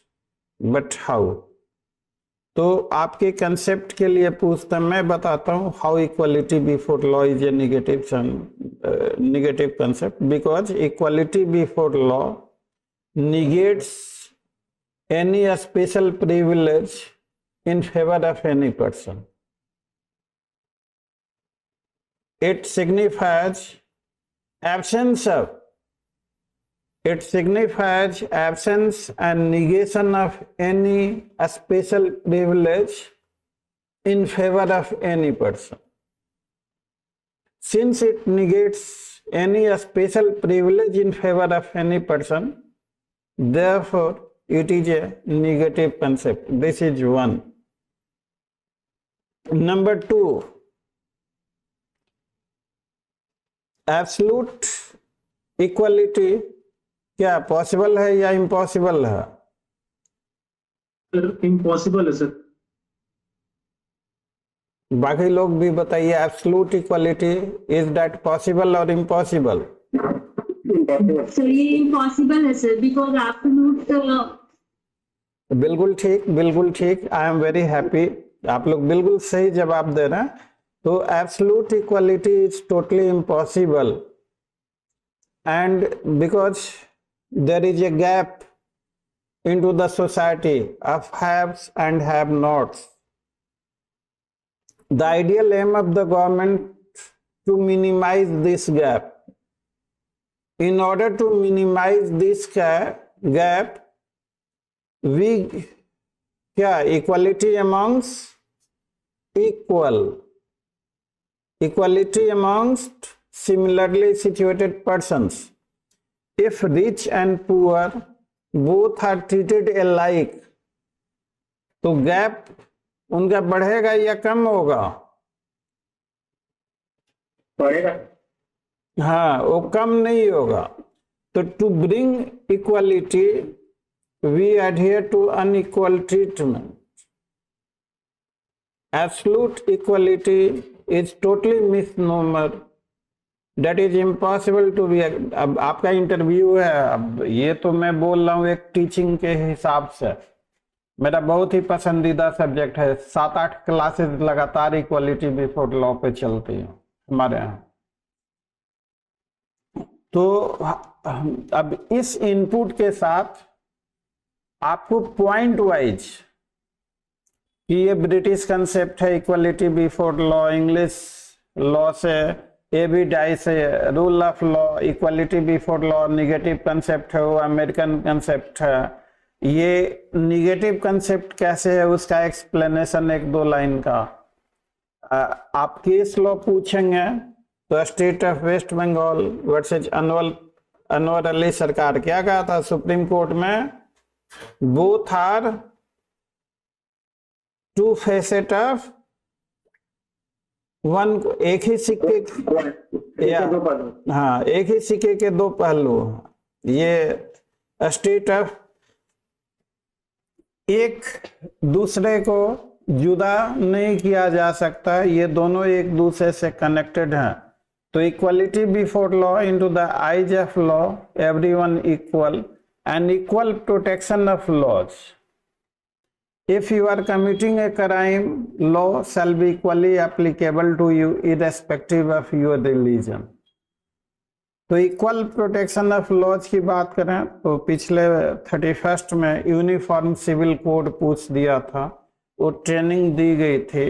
but how? तो आपके कंसेप्ट के लिए पूछता, मैं बताता हूँ how equality before law is a negative concept, because equality before law negates any special privilege in favor of any person. It signifies absence and negation of any special privilege in favor of any person. Since it negates any special privilege in favor of any person, therefore it is a negative concept. This is one. Number two, absolute equality क्या पॉसिबल है या इम्पॉसिबल है? सर इम्पॉसिबल है सर। बाकी लोग भी बताइए, absolute equality is that possible और इम्पॉसिबल? सर ये इम्पॉसिबल है सर, बिकॉज एब्सोल्यूट बिल्कुल ठीक, बिल्कुल ठीक। आई एम वेरी हैप्पी, आप लोग बिल्कुल सही जवाब दे रहे हैं। तो absolute equality is totally impossible, and because there is a gap into the society of haves and have nots. The ideal aim of the government to minimize this gap. In order to minimize this gap, we equality amongst equal, equality amongst similarly situated persons. If rich and poor both are treated alike, तो गैप उनका बढ़ेगा या कम होगा? बढ़ेगा। हाँ, वो कम नहीं होगा। तो to bring equality we adhere to unequal treatment. Absolute equality is totally misnomer, That is impossible to be। अब आपका इंटरव्यू है, अब ये तो मैं बोल रहा हूँ एक टीचिंग के हिसाब से, मेरा बहुत ही पसंदीदा सब्जेक्ट है। 7-8 क्लासेस लगातार इक्वलिटी बिफोर लॉ पे चलती हैं हमारे यहाँ। तो अब इस इनपुट के साथ आपको पॉइंट वाइज कि ये ब्रिटिश कंसेप्ट है equality before law, English law से एबीडाई से rule of law, equality before law negative concept है, वो अमेरिकन कंसेप्ट है। ये निगेटिव कंसेप्ट कैसे है उसका एक्सप्लेनेशन 1-2 लाइन का। आप केस लॉ पूछेंगे तो state of West Bengal versus Anwar Ali Sarkar क्या कहा था सुप्रीम कोर्ट में? Both are two facet of one, एक ही सिक्के या हाँ एक ही सिक्के के दो पहलू। ये स्टेट ऑफ एक दूसरे को जुदा नहीं किया जा सकता, ये दोनों एक दूसरे से कनेक्टेड हैं। तो equality before law into the eyes of law everyone equal and equal protection of laws. If you are committing a crime, law shall be equally applicable to you irrespective of your religion. तो इक्वल प्रोटेक्शन ऑफ लॉज की बात करें तो पिछले 31 में यूनिफॉर्म सिविल कोड पूछ दिया था, वो ट्रेनिंग दी गई थी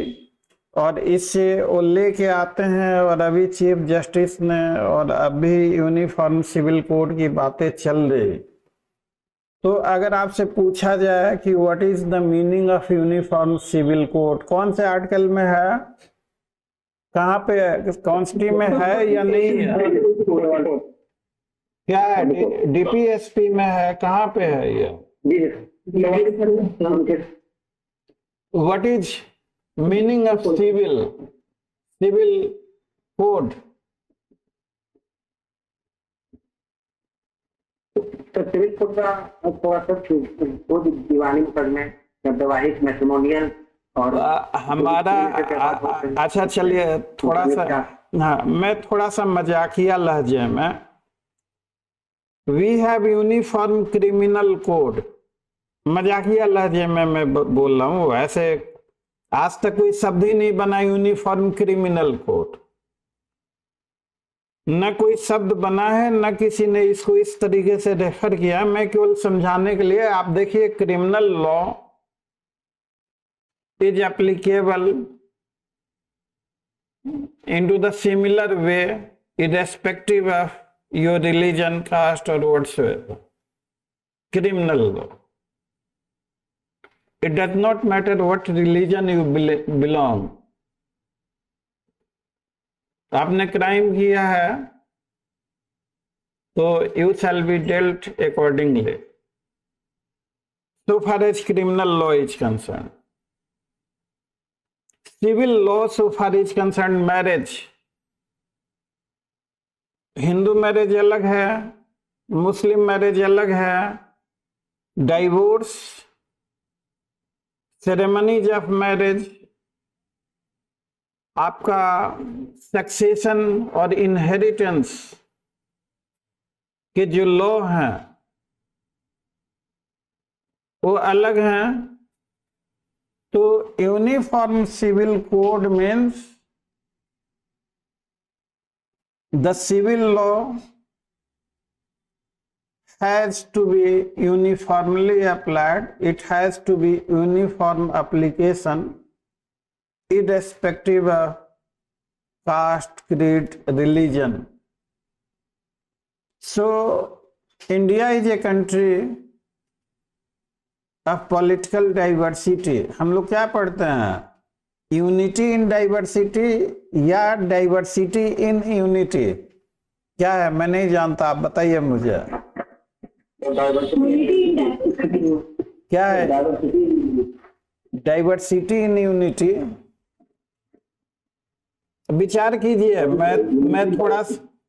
और इससे वो लेके आते हैं। और अभी चीफ जस्टिस ने और अभी यूनिफॉर्म सिविल कोड की बातें चल रही। तो अगर आपसे पूछा जाए कि what is the meaning of uniform civil code, कौन से आर्टिकल में है, कहाँ पे है, कॉन्स्टी में है या नहीं है, क्या है, डीपीएसपी में है, कहाँ पे है ये? What is meaning of civil code? तो सिविल कोड का थोड़ा सा दीवानी मुकदमे, वैवाहिक मैट्रिमोनियल और हमारा अच्छा चलिए थोड़ा सा, हाँ मैं थोड़ा सा मजाकिया लहजे में, we have uniform criminal code, मजाकिया लहजे में मैं बोल रहा हूँ। ऐसे आज तक कोई शब्द ही नहीं बना यूनिफॉर्म क्रिमिनल कोड, न कोई शब्द बना है, न किसी ने इसको इस तरीके से रेफर किया। मैं केवल समझाने के लिए, आप देखिए criminal law is applicable into the similar way irrespective of your religion, caste और whatsoever. Criminal law, it does not matter what religion you belong. आपने क्राइम किया है तो you shall be dealt accordingly so far as criminal law is concerned. Civil law so far is concerned marriage, Hindu marriage अलग है, मुस्लिम मैरिज अलग है, डाइवोर्स, सेरेमनीज ऑफ मैरिज, आपका सक्सेशन और इनहेरिटेंस के जो लॉ हैं वो अलग हैं। तो uniform civil code means the civil law has to be uniformly applied. It has to be uniform application irrespective of caste, creed, religion. So India is a country of political diversity. हम लोग क्या पढ़ते हैं, यूनिटी इन डाइवर्सिटी या डाइवर्सिटी इन यूनिटी? क्या है, मैं नहीं जानता, आप बताइए मुझे क्या है डाइवर्सिटी इन यूनिटी। विचार कीजिए,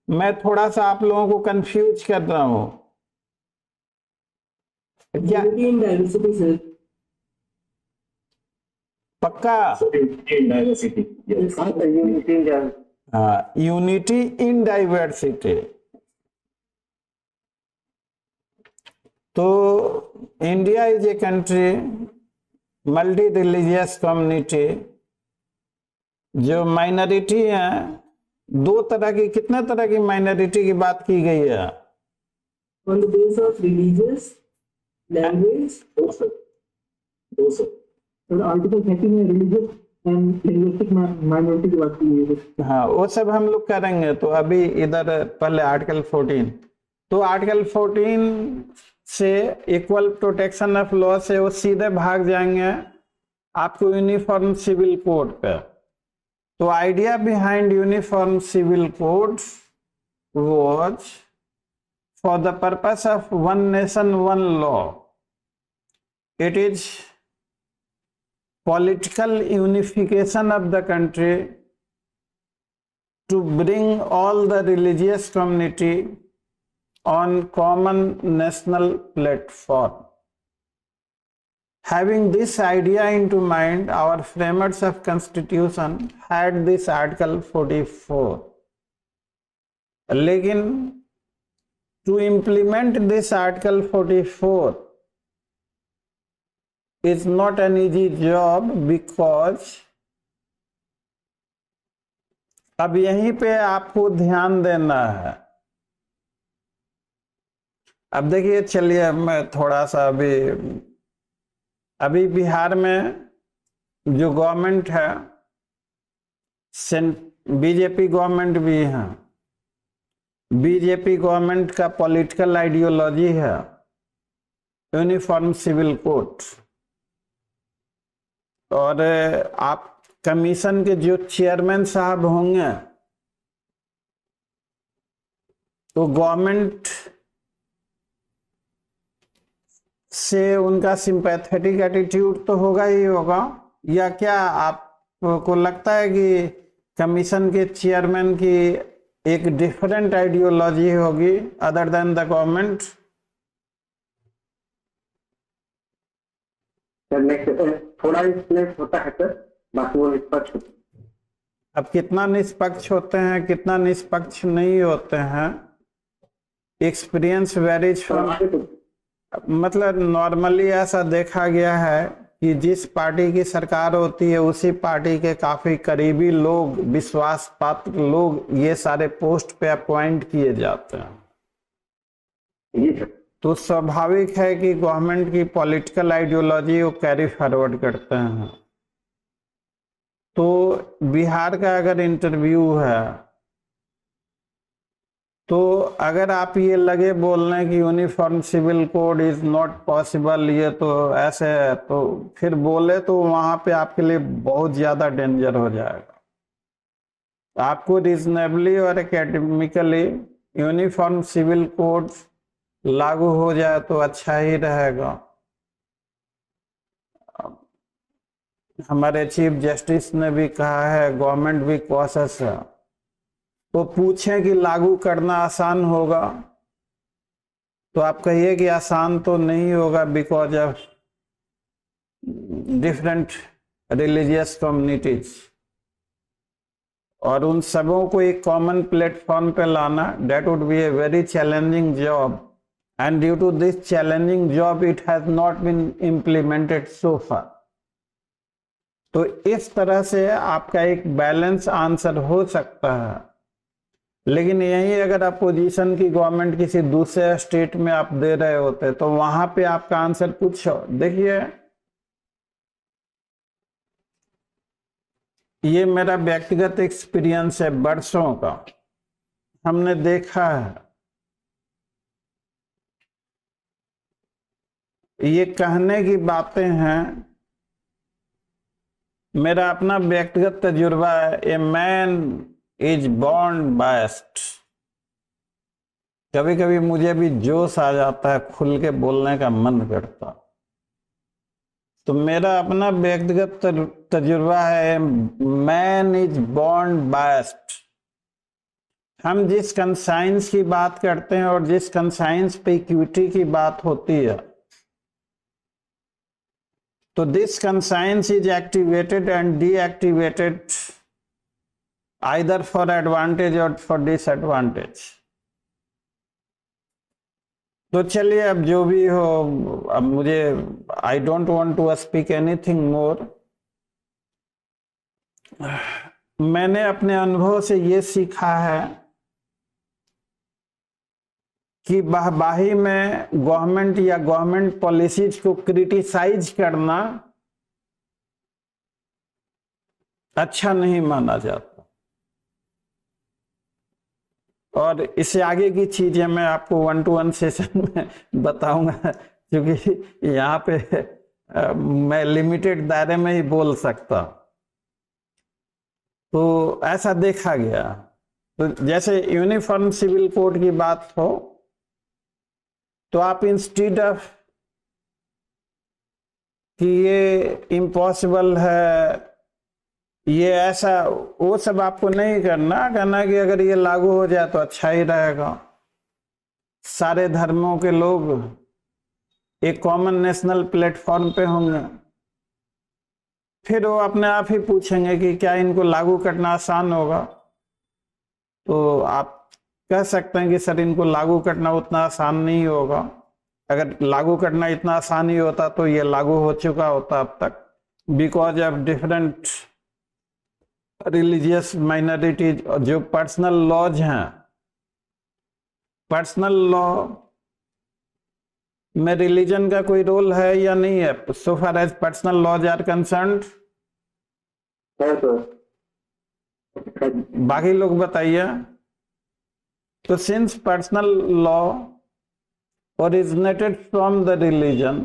मैं थोड़ा सा आप लोगों को कंफ्यूज कर रहा हूं। क्या पक्का? Unity in diversity. तो India is a country multi religious community. जो माइनॉरिटी है, दो तरह की, कितने तरह की माइनॉरिटी की बात की गई है? On the basis of religious, language, तो आर्टिकल 30 में रिलीजियस एंड लिंग्विस्टिक माइनॉरिटी की बात की गई है। हाँ, वो सब हम लोग करेंगे। तो अभी इधर पहले आर्टिकल 14। तो आर्टिकल 14 से इक्वल प्रोटेक्शन ऑफ लॉ से वो सीधे भाग जाएंगे आपको यूनिफॉर्म सिविल कोड पे। तो idea behind uniform civil code was for the purpose of one nation one law. It is political unification of the country to bring all the religious community on common national platform. Having this idea into mind, our framers of constitution had this article 44. लेकिन to implement this article 44 is not an easy job because अब यहीं पे आपको ध्यान देना है। अब देखिए, चलिए मैं थोड़ा सा अभी बिहार में जो गवर्नमेंट है, बीजेपी गवर्नमेंट भी है। बीजेपी गवर्नमेंट का पॉलिटिकल आइडियोलॉजी है यूनिफॉर्म सिविल कोड। और आप कमीशन के जो चेयरमैन साहब होंगे तो गवर्नमेंट से उनका सिंपैथेटिक एटीट्यूड तो होगा ही होगा, या क्या आपको लगता है कि कमीशन के चेयरमैन की एक डिफरेंट आइडियोलॉजी होगी अदर देन द गवर्नमेंट? थोड़ा निष्पक्ष होता है सर, बाकी वो निष्पक्ष होता है। अब कितना निष्पक्ष होते हैं, कितना निष्पक्ष नहीं होते हैं, एक्सपीरियंस वेरीज फ्रॉम। मतलब नॉर्मली ऐसा देखा गया है कि जिस पार्टी की सरकार होती है उसी पार्टी के काफी करीबी लोग, विश्वास पात्र लोग ये सारे पोस्ट पे अपॉइंट किए जाते हैं। तो स्वाभाविक है कि गवर्नमेंट की पॉलिटिकल आइडियोलॉजी को कैरी फॉरवर्ड करते हैं। तो बिहार का अगर इंटरव्यू है तो अगर आप ये लगे बोलने कि uniform civil code is not possible, ये तो ऐसे है, तो फिर बोले तो वहां पे आपके लिए बहुत ज्यादा डेंजर हो जाएगा। आपको रीजनेबली और एकेडमिकली यूनिफॉर्म सिविल कोड लागू हो जाए तो अच्छा ही रहेगा। हमारे चीफ जस्टिस ने भी कहा है गवर्नमेंट भी कॉशियस है वो पूछें कि लागू करना आसान होगा, तो आप कहिए कि आसान तो नहीं होगा because of different religious communities, और उन सबों को एक कॉमन प्लेटफॉर्म पे लाना, that would be a very challenging job, and due to this challenging job it has not been implemented so far. तो इस तरह से आपका एक बैलेंस आंसर हो सकता है, लेकिन यही अगर अपोजिशन की गवर्नमेंट किसी दूसरे स्टेट में आप दे रहे होते तो वहां पे आपका आंसर कुछ हो। देखिए, ये मेरा व्यक्तिगत एक्सपीरियंस है बरसों का, हमने देखा है। ये कहने की बातें हैं, मेरा अपना व्यक्तिगत तजुर्बा है। A man is born biased. कभी कभी मुझे भी जोश आ जाता है, खुल के बोलने का मन करता। तो मेरा अपना व्यक्तिगत तजुर्बा है, मैन इज बॉर्न बायस्ड। हम जिस कंसाइंस की बात करते हैं और जिस कंसाइंस पे इक्विटी की बात होती है, तो this conscience is activated and deactivated either for advantage or for disadvantage। तो चलिए, अब जो भी हो, अब मुझे I don't want to speak anything more. मैंने अपने अनुभव से ये सीखा है कि वाहवाही में गवर्नमेंट या गवर्नमेंट पॉलिसीज को क्रिटिसाइज करना अच्छा नहीं माना जाता। और इससे आगे की चीजें मैं आपको 1-to-1 सेशन में बताऊंगा, क्योंकि यहाँ पे मैं लिमिटेड दायरे में ही बोल सकता। तो ऐसा देखा गया। तो जैसे यूनिफॉर्म सिविल कोड की बात हो, तो आप इंस्टीड ऑफ कि ये इम्पॉसिबल है, ये ऐसा, वो सब आपको नहीं कहना कि अगर ये लागू हो जाए तो अच्छा ही रहेगा। सारे धर्मों के लोग एक कॉमन नेशनल प्लेटफॉर्म पे होंगे, फिर वो अपने आप ही पूछेंगे कि क्या इनको लागू करना आसान होगा। तो आप कह सकते हैं कि सर इनको लागू करना उतना आसान नहीं होगा। अगर लागू करना इतना आसान ही होता तो ये लागू हो चुका होता अब तक, because of different religious minorities. जो पर्सनल लॉज हैं, पर्सनल लॉ में रिलीजन का कोई रोल है या नहीं है? So far as personal laws are concerned, बाकी लोग बताइए। तो since personal law originated from the religion,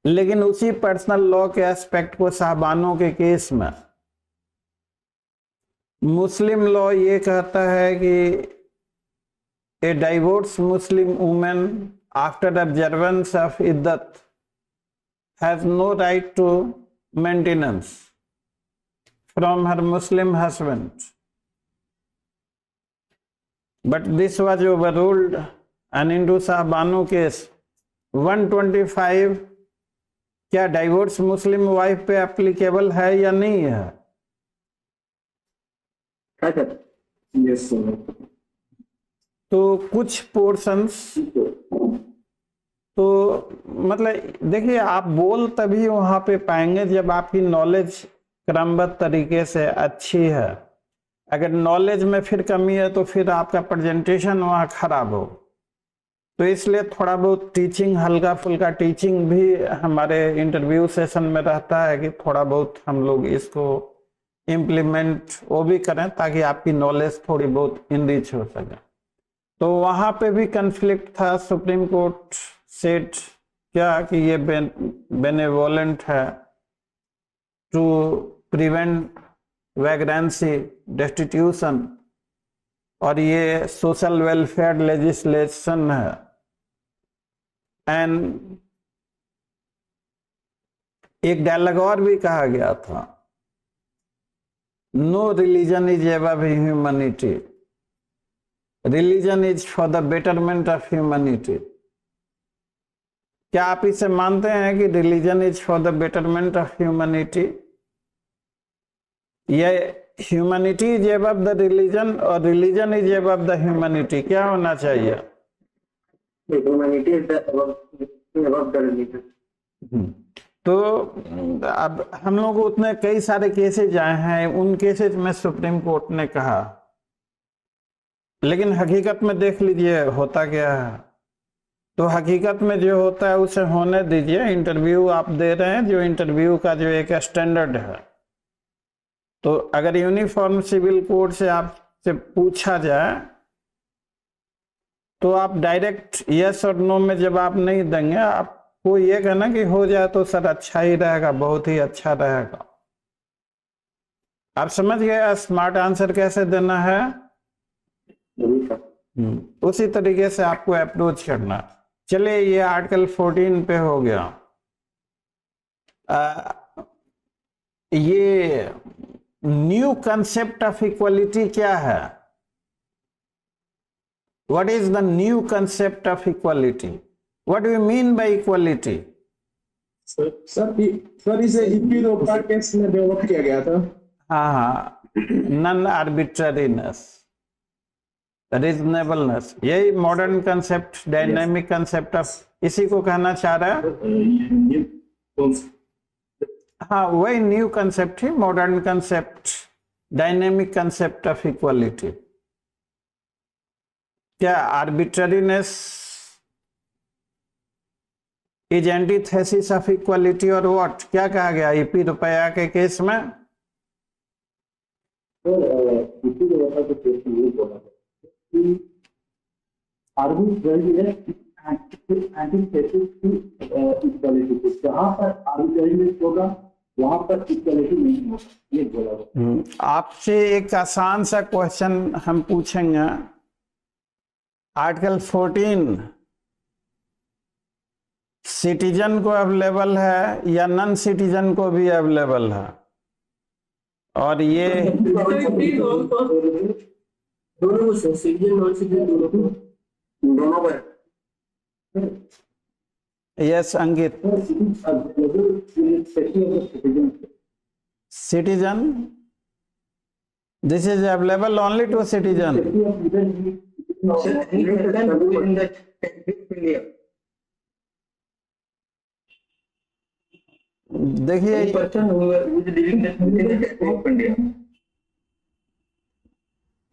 लेकिन उसी पर्सनल लॉ के एस्पेक्ट को साहबानों के केस में मुस्लिम लॉ ये कहता है कि a divorce Muslim women after observance of iddat has no right to maintenance from her Muslim husband, but this was overruled and in to Shah Bano case 125 क्या डाइवोर्स मुस्लिम वाइफ पे एप्लीकेबल है या नहीं है? Yes sir. तो कुछ पोर्शंस, तो मतलब देखिए, आप बोल तभी वहां पे पाएंगे जब आपकी नॉलेज क्रमबद्ध तरीके से अच्छी है। अगर नॉलेज में फिर कमी है तो फिर आपका प्रेजेंटेशन वहां खराब हो। तो इसलिए थोड़ा बहुत टीचिंग, हल्का फुल्का टीचिंग भी हमारे इंटरव्यू सेशन में रहता है कि थोड़ा बहुत हम लोग इसको इम्प्लीमेंट वो भी करें ताकि आपकी नॉलेज थोड़ी बहुत इनरिच हो सके। तो वहां पे भी कन्फ्लिक्ट था। सुप्रीम कोर्ट सेट क्या कि ये बेनेवोलेंट है टू प्रिवेंट वैग्रेंसी, डेस्टिट्यूशन, और ये सोशल वेलफेयर लेजिस्लेशन है। एंड एक डायलॉग और भी कहा गया था no religion is above humanity, religion is for the betterment of humanity. क्या आप इसे मानते हैं कि religion is for the betterment of humanity? ये humanity is above the religion और religion is above the humanity, क्या होना चाहिए? Humanity is above the religion. तो अब हम लोग उतने कई सारे केसेज आए हैं, उन केसेज में सुप्रीम कोर्ट ने कहा, लेकिन हकीकत में देख लीजिए होता क्या है। तो हकीकत में जो होता है उसे होने दीजिए। इंटरव्यू आप दे रहे हैं, जो इंटरव्यू का जो एक स्टैंडर्ड है, तो अगर यूनिफॉर्म सिविल कोड से आपसे पूछा जाए तो आप डायरेक्ट यस और नो में जवाब नहीं देंगे। आपको ये कहना कि हो जाए तो सर अच्छा ही रहेगा, बहुत ही अच्छा रहेगा। आप समझ गए स्मार्ट आंसर कैसे देना है? उसी तरीके से आपको अप्रोच करना। चलिए, ये आर्टिकल 14 पे हो गया। ये न्यू कंसेप्ट ऑफ इक्वलिटी क्या है? What is the new concept of equality? What do you mean by equality? Sir इसे इक्विरोका केस में डेवलप किया गया था। हाँ, नॉन आर्बिट्ररीनेस, रीजनेबलनेस, यही modern concept, dynamic concept of, इसी को कहना चाह रहा है। हाँ, वही new concept he, modern concept, dynamic concept of equality. क्या आर्बिट्ररीनेस इज एंटीथेसिस ऑफ इक्वलिटी और व्हाट? क्या कहा गया ईपी रुपया के केस में? जहां पर आर्बिट्ररीनेस होगा वहां पर इक्वलिटी नहीं होगा, ये बोला। आपसे एक आसान सा क्वेश्चन हम पूछेंगे। आर्टिकल 14 सिटीजन को अवेलेबल है या नॉन सिटीजन को भी अवेलेबल है? और ये दोनों को सर, सिटीजन नॉन सिटीजन दोनों को। Yes Ankit, citizen, this is available only to citizen. देखिए,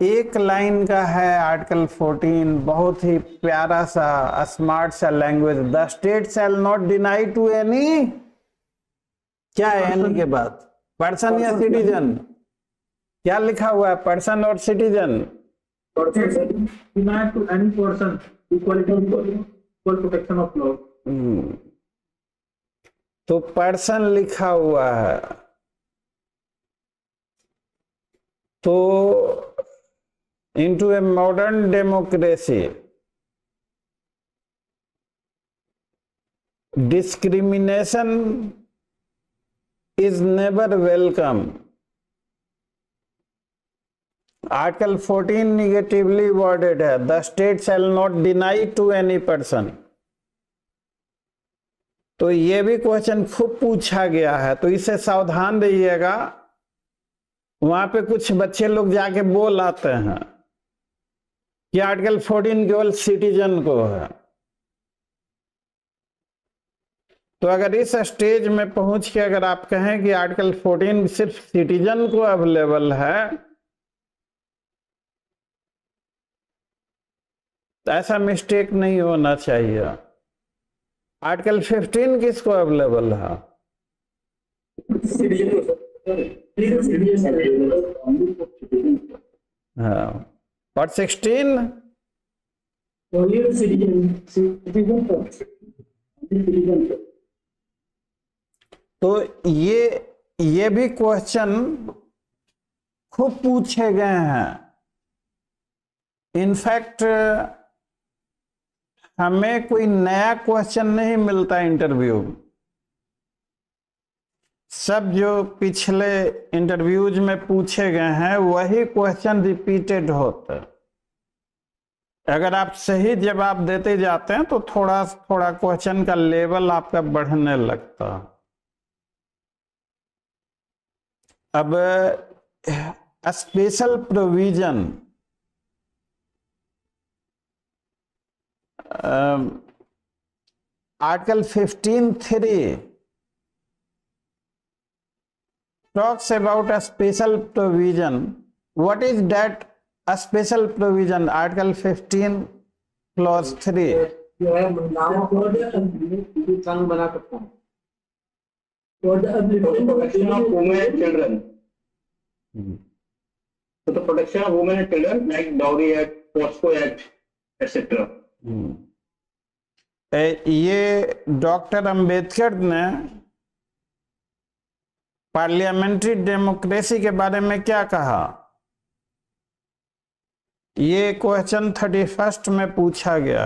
एक लाइन का है आर्टिकल 14, बहुत ही प्यारा सा स्मार्ट सा language. The state shall not deny to any, क्या है एनी के बाद? पर्सन या सिटीजन? क्या लिखा हुआ है, पर्सन और citizen? Denied to any person equality, equal protection of law. तो पर्सन लिखा हुआ है, तो into a modern democracy, discrimination is never welcome. Article 14 negatively worded है, the state shall not deny to any person. तो ये भी क्वेश्चन खूब पूछा गया है, तो इसे सावधान रहिएगा। वहां पे कुछ बच्चे लोग जाके बोल आते हैं कि आर्टिकल 14 केवल सिटीजन को है। तो अगर इस स्टेज में पहुंच के अगर आप कहें कि आर्टिकल 14 सिर्फ सिटीजन को अवेलेबल है, तो ऐसा मिस्टेक नहीं होना चाहिए। आर्टिकल 15 किसको अवेलेबल है? हाँ, और 16 तो ये भी क्वेश्चन खूब पूछे गए हैं। इनफैक्ट हमें कोई नया क्वेश्चन नहीं मिलता इंटरव्यू। सब जो पिछले इंटरव्यूज में पूछे गए हैं वही क्वेश्चन रिपीटेड होते हैं। अगर आप सही जवाब देते जाते हैं तो थोड़ा थोड़ा क्वेश्चन का लेवल आपका बढ़ने लगता है। अब special provision article 15(3) talks about a special provision. What is that a special provision? Article 15 clause 3. जो है महिलाओं को संघ बना सकता है। For the upliftment protection of women and children. So the protection of women and children like Dowry Act, POSCO Act, etc. ये डॉक्टर अंबेडकर ने पार्लियामेंट्री डेमोक्रेसी के बारे में क्या कहा? ये क्वेश्चन 31 में पूछा गया।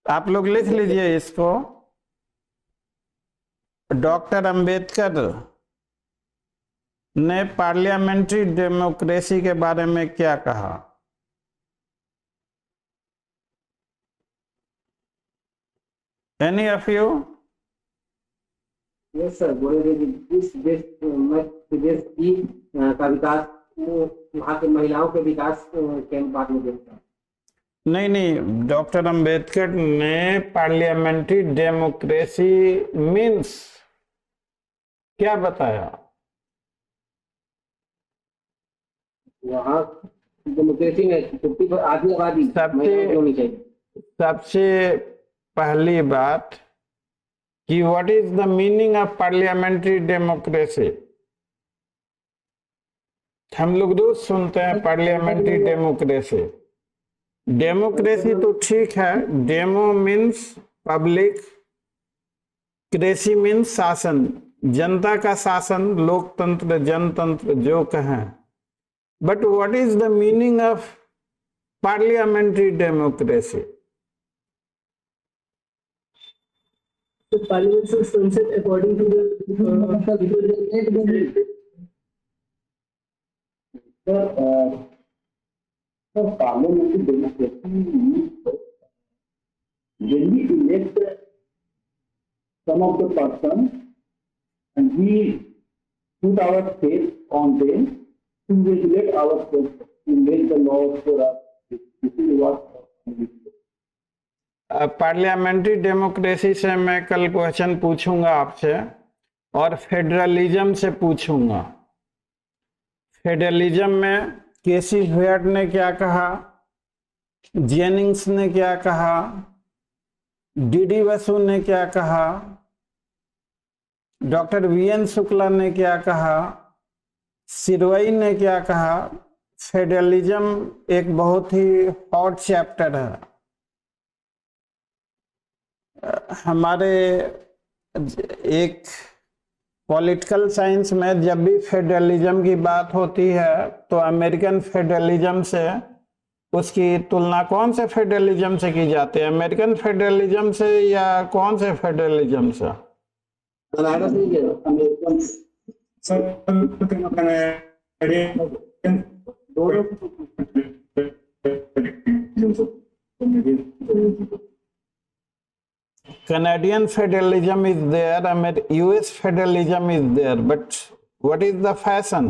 आप लोग लिख लीजिए इसको। डॉक्टर अंबेडकर ने पार्लियामेंट्री डेमोक्रेसी के बारे में क्या कहा? Any of you? Yes sir, बोले इस देश की का विकास वहाँ के महिलाओं के विकास के अनुपात में देखता है। नहीं, डॉक्टर अंबेडकर ने पार्लियामेंट्री डेमोक्रेसी मीन्स क्या बताया? वहाँ डेमोक्रेसी में 50% आधी आबादी महिलाएं होनी चाहिए। सबसे पहली बात कि what is the meaning of parliamentary democracy? हम लोग रोज सुनते हैं पार्लियामेंट्री डेमोक्रेसी। डेमोक्रेसी तो ठीक है, demo means public, cracy means शासन, जनता का शासन, लोकतंत्र, जनतंत्र जो कहें। But what is the meaning of parliamentary democracy? The parliament should function according to the parliamentary democracy means when we elect some of the person and we put our faith on them to regulate our faith, to make the laws for us. This is what parliamentary democracy से मैं कल क्वेश्चन पूछूंगा आपसे और फेडरलिज्म से पूछूंगा। फेडरलिज्म में केसी व्हेट ने क्या कहा, जेनिंग्स ने क्या कहा, डीडी बसु ने क्या कहा, डॉक्टर वीएन शुक्ला ने क्या कहा, सिरवई ने क्या कहा। फेडरलिज्म एक बहुत ही हॉट चैप्टर है। हमारे एक पॉलिटिकल साइंस में जब भी फेडरलिज्म की बात होती है तो अमेरिकन फेडरलिज्म से उसकी तुलना कौन से फेडरलिज्म से की जाती है? अमेरिकन फेडरलिज्म से या कौन से फेडरलिज्म से? Canadian federalism is there, US federalism is there, but what is the fashion?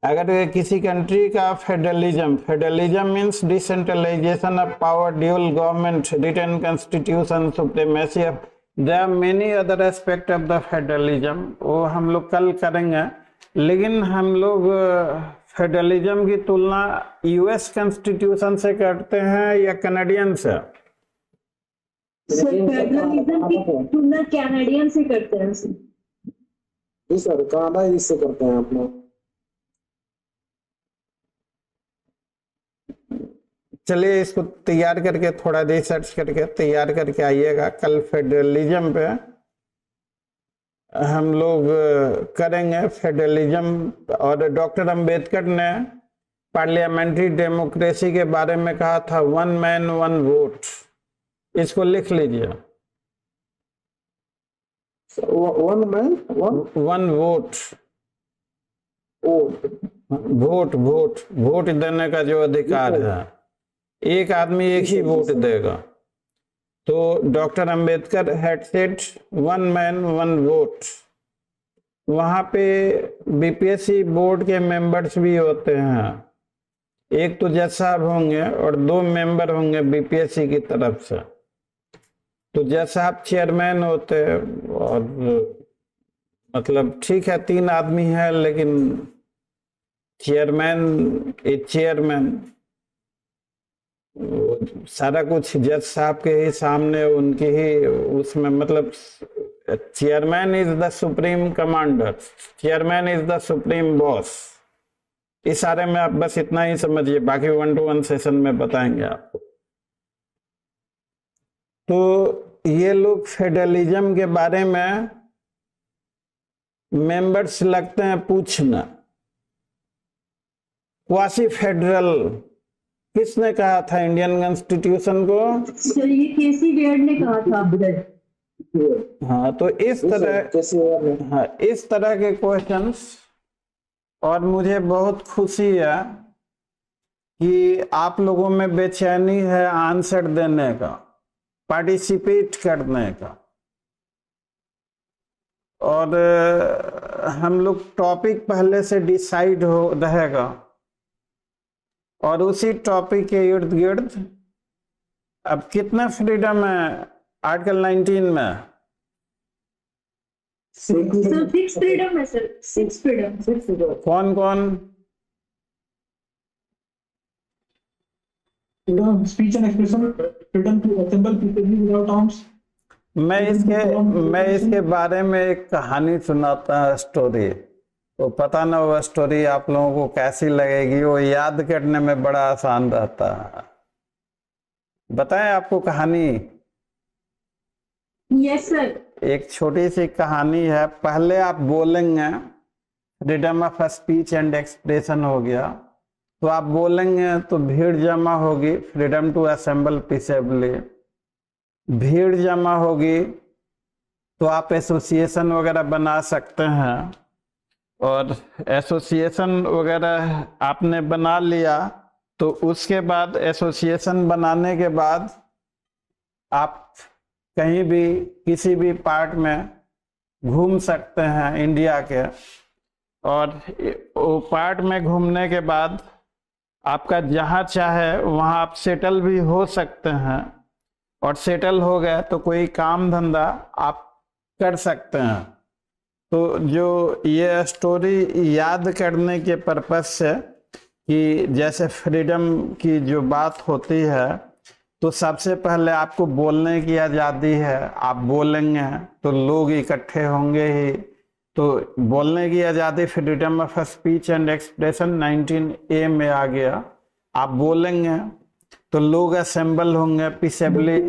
अगर किसी कंट्री का federalism means decentralisation of power, dual government, written constitution, supremacy of, there are many other aspect of the federalism, वो हम लोग कल करेंगे। लेकिन हम लोग फेडरलिज्म की तुलना यूएस कॉन्स्टिट्यूशन से करते हैं या कनाडियन से? फेडरलिज्म की तुलना कैनेडियन से करते हैं। जी सर, कनाडा इससे करते हैं अपना। चलिए इसको तैयार करके थोड़ा रिसर्च करके तैयार करके आइएगा। कल फेडरलिज्म पे हम लोग करेंगे फेडरलिज्म। और डॉक्टर अंबेडकर ने पार्लियामेंट्री डेमोक्रेसी के बारे में कहा था 1 मैन 1 वोट। इसको लिख लीजिए। One man one vote, vote vote vote देने का जो अधिकार है, एक आदमी एक ही वोट देगा। तो doctor Ambedkar had said one man one vote. वहां पे बीपीएससी बोर्ड के मेंबर्स भी होते हैं, एक तो जज साहब होंगे और 2 मेंबर होंगे बीपीएससी की तरफ से। तो जज साहब चेयरमैन होते हैं, और मतलब ठीक है 3 आदमी है, लेकिन चेयरमैन एक चेयरमैन, सारा कुछ जज साहब के ही सामने, उनके ही उसमें, मतलब chairman is the supreme commander, chairman is the supreme boss. इशारे में आप बस इतना ही समझिए, बाकी 1-to-1 सेशन में बताएंगे आपको। तो ये लोग फेडरलिज्म के बारे में मेंबर्स लगते हैं पूछना। क्वासी फेडरल किसने कहा था इंडियन कॉन्स्टिट्यूशन को? सर ये केसी वेयर ने कहा था। हाँ, तो इस तरह, हाँ इस तरह के क्वेश्चंस, और मुझे बहुत खुशी है कि आप लोगों में बेचैनी है आंसर देने का, पार्टिसिपेट करने का। और हम लोग टॉपिक पहले से डिसाइड हो रहेगा, और उसी टॉपिक के इर्द गिर्द अब कितना फ्रीडम है आर्टिकल 19 में? सर 6 फ्रीडम है सर, 6 फ्रीडम। कौन कौन? freedom of speech and expression, freedom to assemble peacefully without arms. मैं इसके बारे में एक कहानी सुनाता है, स्टोरी। तो पता ना वो स्टोरी आप लोगों को कैसी लगेगी, वो याद करने में बड़ा आसान रहता है। बताएं आपको कहानी? Yes sir. एक छोटी सी कहानी है, पहले आप बोलेंगे freedom of speech and expression हो गया, तो आप बोलेंगे तो भीड़ जमा होगी, फ्रीडम टू असेंबल पीसफुली। भीड़ जमा होगी तो आप एसोसिएशन वगैरह बना सकते हैं, और एसोसिएशन वगैरह आपने बना लिया तो उसके बाद एसोसिएशन बनाने के बाद आप कहीं भी किसी भी पार्ट में घूम सकते हैं इंडिया के, और वो पार्ट में घूमने के बाद आपका जहाँ चाहे वहाँ आप सेटल भी हो सकते हैं, और सेटल हो गए तो कोई काम धंधा आप कर सकते हैं। तो जो ये स्टोरी याद करने के पर्पज से कि जैसे फ्रीडम की जो बात होती है, तो सबसे पहले आपको बोलने की आज़ादी है, आप बोलेंगे तो लोग इकट्ठे होंगे ही। तो बोलने की आज़ादी freedom of speech and expression 19A में आ गया। आप बोलेंगे तो लोग असेंबल होंगे पीसफुली,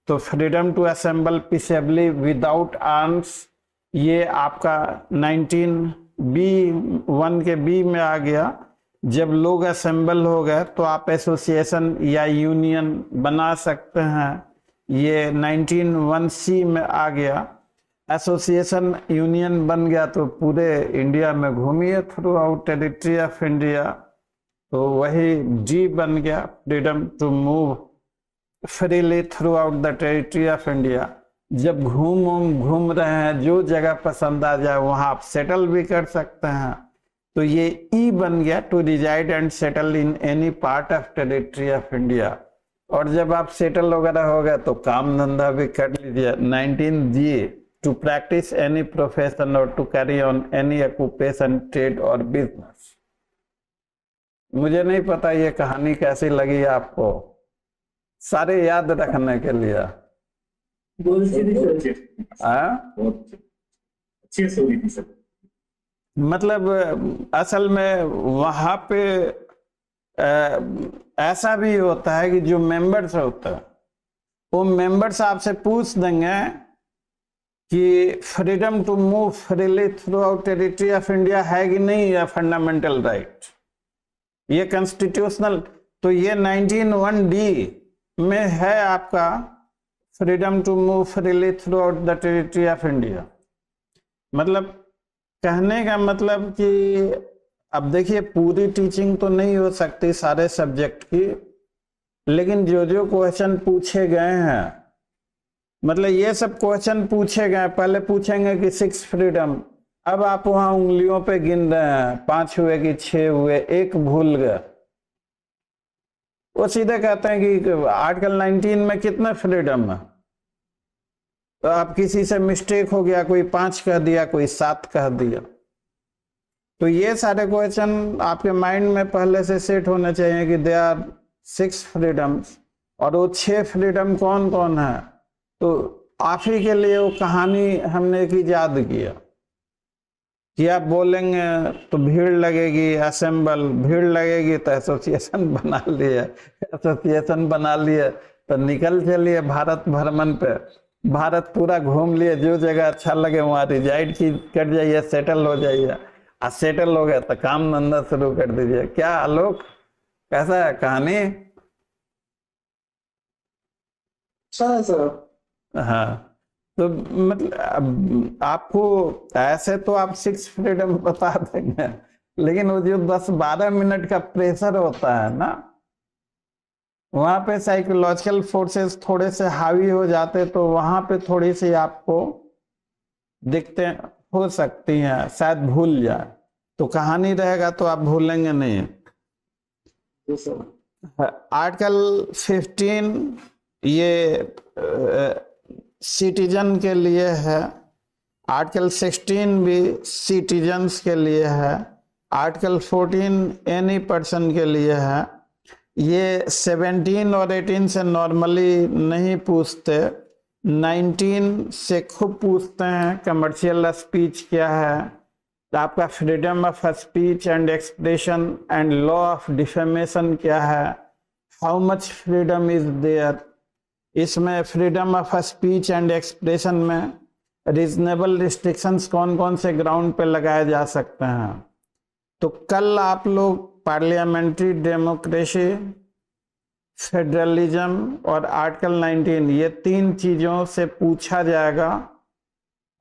तो freedom to assemble peacefully without arms, ये आपका 19B1 के बी में आ गया। जब लोग असेंबल हो गए तो आप एसोसिएशन या यूनियन बना सकते हैं, ये 19(1)C में आ गया। एसोसिएशन यूनियन बन गया तो पूरे इंडिया में घूमिए throughout territory of India, तो वही D बन गया, freedom to move freely throughout the territory of India. जब घूम रहे हैं, जो जगह पसंद आ जाए वहां आप सेटल भी कर सकते हैं, तो ये E बन गया, to reside and settle in any part of territory of India. और जब आप सेटल वगैरह हो गए तो काम धंधा भी कर लीजिए। 19G, to practise any profession और to carry on any occupation, trade और बिजनेस। मुझे नहीं पता ये कहानी कैसी लगी आपको, सारे याद रखने के लिए। अच्छी स्टोरी थी सर। मतलब असल में वहां पे ऐसा भी होता है कि जो मेंबर्स होता है वो मेंबर्स आपसे पूछ देंगे कि freedom to move freely throughout territory of India है कि नहीं, या फंडामेंटल राइट, ये कॉन्स्टिट्यूशनल। तो ये 19(1)D में है आपका freedom to move freely throughout the territory of India. मतलब कहने का मतलब कि अब देखिए पूरी टीचिंग तो नहीं हो सकती सारे सब्जेक्ट की, लेकिन जो जो क्वेश्चन पूछे गए हैं, मतलब ये सब क्वेश्चन पूछे गए, पहले पूछेंगे कि 6 फ्रीडम, अब आप वहां उंगलियों पे गिन रहे हैं 5 हुए कि 6 हुए, एक भूल गए। वो सीधे कहते हैं कि आर्टिकल 19 में कितने फ्रीडम है, तो आप किसी से मिस्टेक हो गया, कोई 5 कह दिया, कोई 7 कह दिया। तो ये सारे क्वेश्चन आपके माइंड में पहले से सेट होने चाहिए कि दे आर 6 फ्रीडम्स, और वो 6 फ्रीडम कौन कौन है। तो आप ही के लिए वो कहानी हमने एक इजाद किया कि आप बोलेंगे तो भीड़ लगेगी, असेंबल, भीड़ लगेगी तो एसोसिएशन बना लिए, एसोसिएशन बना लिए तो निकल चलिए भारत भ्रमण पे, भारत पूरा घूम लिए, जो जगह अच्छा लगे वहाँ रिजाइड की कर जाइए, सेटल हो जाइए, और सेटल हो गया तो काम धंधा शुरू कर दीजिए। क्या आलोक, कैसा है कहानी? सर हाँ, तो मतलब आपको ऐसे तो आप 6 फ्रीडम बता देंगे, लेकिन वो जो 10-12 मिनट का प्रेशर होता है ना, वहां पे साइकोलॉजिकल फोर्सेस थोड़े से हावी हो जाते, तो वहां पे थोड़ी सी आपको दिक्कतें हो सकती हैं, शायद भूल जाए। तो कहानी रहेगा तो आप भूलेंगे नहीं। आर्टिकल 15 ये सिटीजन के लिए है, आर्टिकल 16 भी सिटीजन्स के लिए है, आर्टिकल 14 एनी पर्सन के लिए है। ये 17 और 18 से नॉर्मली नहीं पूछते, 19 से खूब पूछते हैं कमर्शियल स्पीच क्या है, आपका freedom of speech and expression and law of defamation क्या है, how much freedom is there. इसमें freedom of speech and expression में रीजनेबल रिस्ट्रिक्शंस कौन कौन से ग्राउंड पे लगाए जा सकते हैं। तो कल आप लोग पार्लियामेंट्री डेमोक्रेसी, फेडरलिज्म और आर्टिकल 19 ये 3 चीजों से पूछा जाएगा।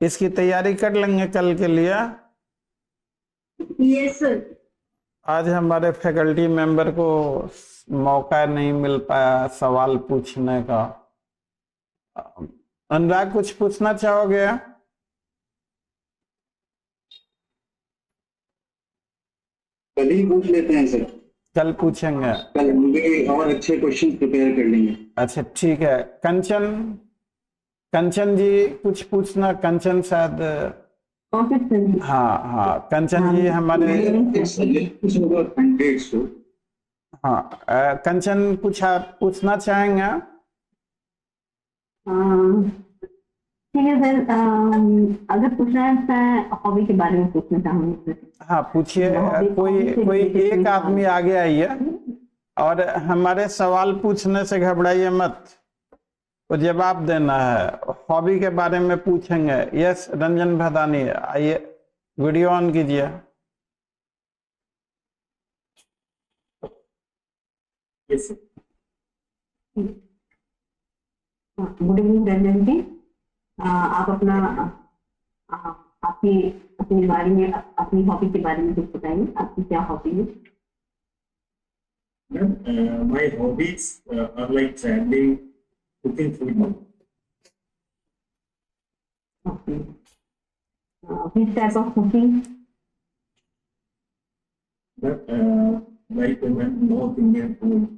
इसकी तैयारी कर लेंगे कल के लिए। Yes sir. आज हमारे फैकल्टी मेंबर को मौका नहीं मिल पाया सवाल पूछने का। अनुराग, कुछ पूछना चाहोगे? कल ही पूछ लेते हैं सर। कल पूछेंगे, कल हम भी और अच्छे क्वेश्चन प्रिपेयर कर लेंगे। अच्छा ठीक है। कंचन जी कुछ पूछना। कंचन शायद, हाँ कंचन जी हमारे, हाँ कंचन कुछ आप पूछना चाहेंगे? ठीक है सर, अगर पूछना है हॉबी के बारे में पूछना चाहूंगी। हाँ पूछिए। कोई एक आदमी आगे आइए, और हमारे सवाल पूछने से घबराइए मत, तो जवाब देना है। हॉबी के बारे में पूछेंगे। यस रंजन भदानी, आइए वीडियो ऑन कीजिए। यस गुड इवनिंग रंजन जी, आप अपना अपने बारे में, अपनी हॉबी के बारे में कुछ बताइए। आपकी क्या हॉबी है? My hobbies are like traveling, cooking food. Okay. Which type of cooking? Like North Indian food.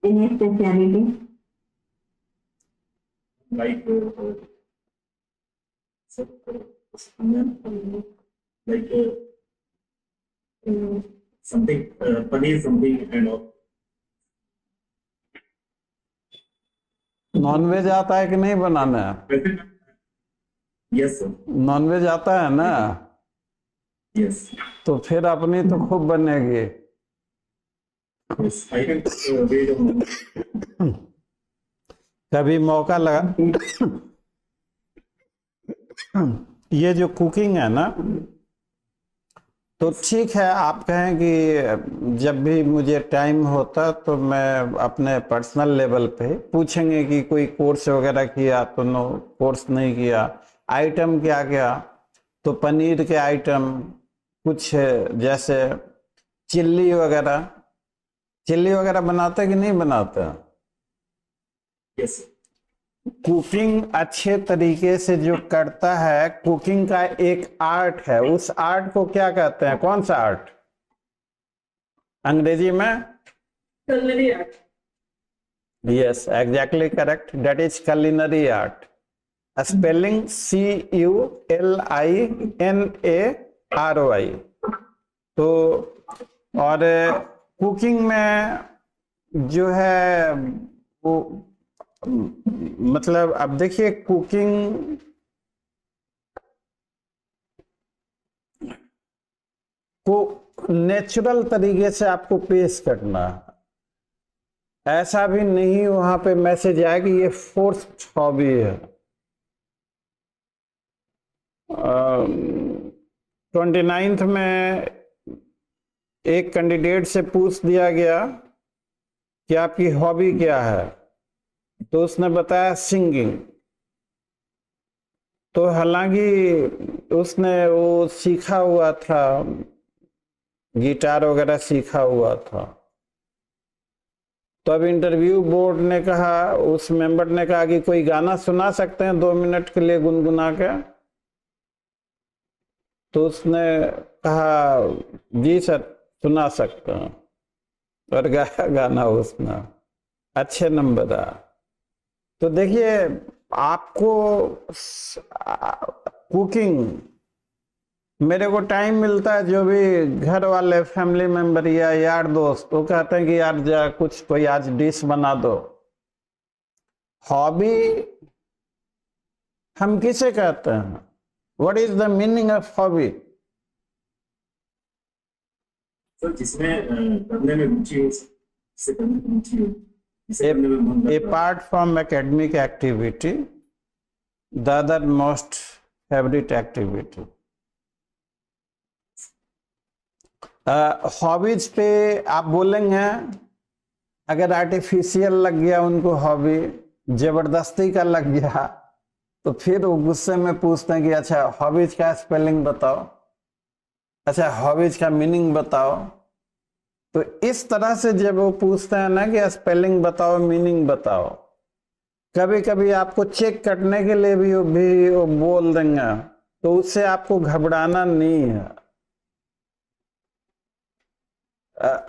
Any speciality? Like something paneer something and all. Non veg आता है कि नहीं बनाना? Yes sir. नॉनवेज आता है ना? यस। तो फिर अपनी तो खूब बनेगी। Yes, I can wait a moment. कभी मौका लगा, ये जो कुकिंग है ना, तो ठीक है, आप कहें कि जब भी मुझे टाइम होता तो मैं अपने पर्सनल लेवल पे पूछेंगे कि कोई कोर्स वगैरह किया तो नो, कोर्स नहीं किया, आइटम क्या क्या, तो पनीर के आइटम कुछ जैसे चिल्ली वगैरह बनाते कि नहीं बनाते? यस कुकिंग अच्छे तरीके से जो करता है, कुकिंग का एक आर्ट है, उस आर्ट को क्या कहते हैं? कौन सा आर्ट? अंग्रेजी में? culinary art. Yes, exactly correct, that is culinary art. Spelling CULINAROI। तो और कुकिंग में जो है वो मतलब अब देखिए, कुकिंग को नेचुरल तरीके से आपको पेश करना है, ऐसा भी नहीं वहां पे मैसेज आए कि ये फोर्स्ड हॉबी है। 29th में एक कैंडिडेट से पूछ दिया गया कि आपकी हॉबी क्या है, तो उसने बताया सिंगिंग। तो हालांकि उसने वो सीखा हुआ था, गिटार वगैरह सीखा हुआ था। तो अब इंटरव्यू बोर्ड ने कहा, उस मेंबर ने कहा कि कोई गाना सुना सकते हैं 2 मिनट के लिए गुनगुना के? तो उसने कहा जी सर सुना सकता हूं, और गाया गाना उसने, अच्छे नंबर आया। तो देखिए, आपको कुकिंग, मेरे को टाइम मिलता है, जो भी घर वाले फैमिली मेंबर या यार दोस्त वो कहते हैं कि यार जा कुछ कोई आज डिश बना दो। हॉबी हम किसे कहते हैं? What is the meaning of hobby? Sir जिसमें करने में रुचि हो, जिससे करने में रुचि हो, जिससे करने में मन A करता हो। apart from academic activity, the other most favorite activity. Hobbies पे आप बोलेंगे, अगर आर्टिफिशियल लग गया उनको हॉबी, जबरदस्ती का लग गया, तो फिर वो गुस्से में पूछते हैं कि अच्छा हॉबीज का स्पेलिंग बताओ, अच्छा हॉबीज का मीनिंग बताओ। तो इस तरह से जब वो पूछते हैं ना कि स्पेलिंग बताओ, मीनिंग बताओ, कभी कभी आपको चेक करने के लिए भी वो बोल देंगे, तो उससे आपको घबराना नहीं है।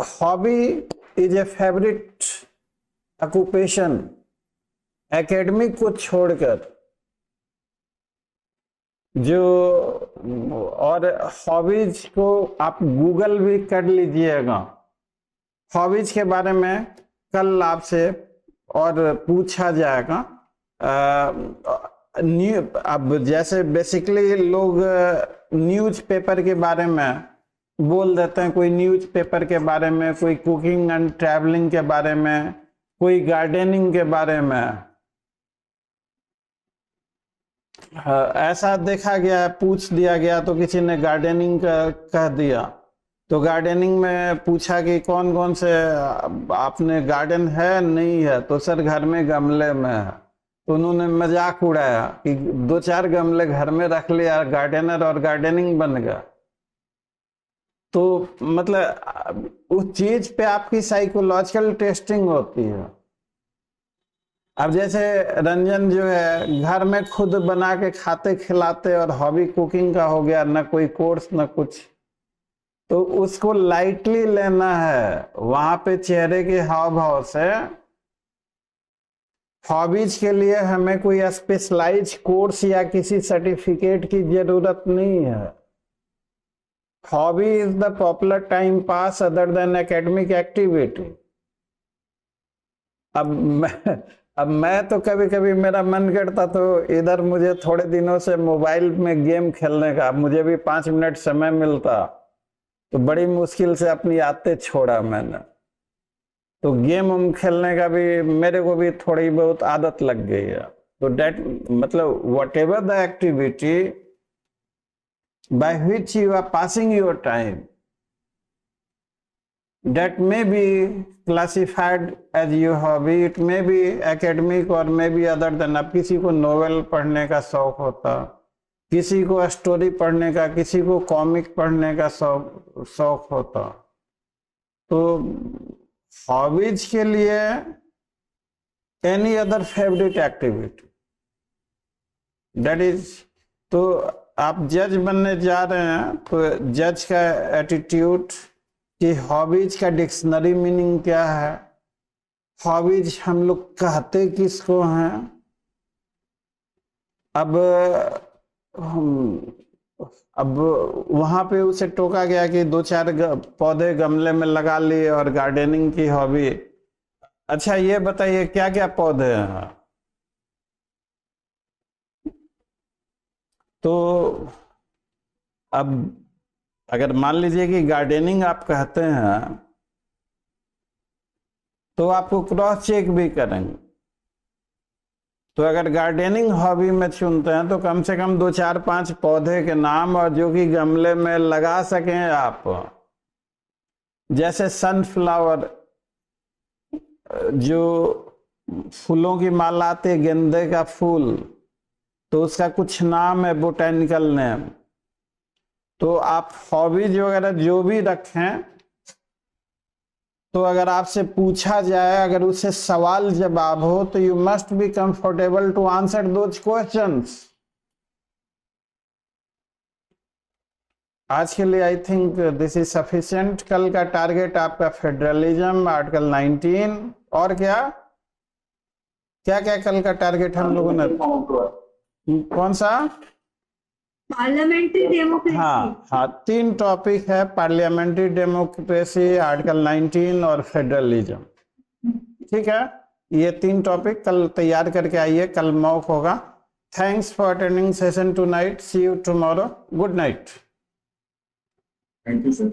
Hobby is a favourite occupation, academic को छोड़कर। जो और हॉबीज को आप गूगल भी कर लीजिएगा, हॉबीज के बारे में कल आपसे और पूछा जाएगा। अब जैसे बेसिकली लोग न्यूज़पेपर के बारे में बोल देते हैं, कोई न्यूज़पेपर के बारे में, कोई कुकिंग एंड ट्रैवलिंग के बारे में, कोई गार्डनिंग के बारे में। ऐसा देखा गया, पूछ दिया गया, तो किसी ने गार्डनिंग का कह दिया, तो गार्डनिंग में पूछा कि कौन कौन से आपने गार्डन है, नहीं है, तो सर घर में गमले में है। तो उन्होंने मजाक उड़ाया कि 2-4 गमले घर में रख लिया, गार्डनर और गार्डनिंग बन गया। तो मतलब उस चीज पे आपकी साइकोलॉजिकल टेस्टिंग होती है। अब जैसे रंजन जो है घर में खुद बना के खाते खिलाते, और हॉबी कुकिंग का हो गया, ना कोई कोर्स ना कुछ, तो उसको लाइटली लेना है। वहां पे चेहरे के हाव भाव से, हॉबीज के लिए हमें कोई स्पेशलाइज कोर्स या किसी सर्टिफिकेट की जरूरत नहीं है। Hobby is the popular time pass other than academic activity. अब मैं तो कभी कभी मेरा मन करता तो इधर मुझे थोड़े दिनों से मोबाइल में गेम खेलने का, मुझे भी 5 मिनट समय मिलता, तो बड़ी मुश्किल से अपनी आदतें छोड़ा मैंने। तो गेम खेलने का भी मेरे को भी थोड़ी बहुत आदत लग गई है। तो डेट मतलब whatever the activity, by which you are passing your time, that may be classified as your hobby. It may be academic or may be other than. अब किसी को नोवेल पढ़ने का शौक होता, किसी को स्टोरी पढ़ने का, किसी को कॉमिक पढ़ने का शौक होता। तो हॉबीज के लिए any other favourite activity, that is. तो आप जज बनने जा रहे हैं तो जज का एटीट्यूड कि हॉबीज का डिक्शनरी मीनिंग क्या है, हॉबीज हम लोग कहते किसको हैं। अब वहां पे उसे टोका गया कि 2-4 पौधे गमले में लगा लिए और गार्डनिंग की हॉबी। अच्छा ये बताइए क्या क्या पौधे हैं? तो अब अगर मान लीजिए कि गार्डनिंग आप कहते हैं तो आपको क्रॉस चेक भी करेंगे। तो अगर गार्डनिंग हॉबी में चुनते हैं तो कम से कम 2-4-5 पौधे के नाम और जो कि गमले में लगा सकें आप, जैसे सनफ्लावर जो फूलों की माला आती है, गेंदे का फूल, तो उसका कुछ नाम है, बोटेनिकल नेम। तो आप हॉबीज वगैरह जो भी रखें, तो अगर आपसे पूछा जाए, अगर उससे सवाल जवाब हो, तो you must be comfortable to answer those questions. आज के लिए I think this is sufficient. कल का टारगेट आपका फेडरलिज्म, आर्टिकल 19 और क्या क्या क्या कल का टारगेट हम लोगों ने, कौन सा? Parliamentary democracy. हाँ, 3 टॉपिक है, पार्लियामेंट्री डेमोक्रेसी, आर्टिकल 19 और फेडरलिज्म। ठीक है, ये 3 टॉपिक कल तैयार करके आइए, कल मॉक होगा। Thanks for attending session tonight, see you tomorrow, good night. Thank you sir.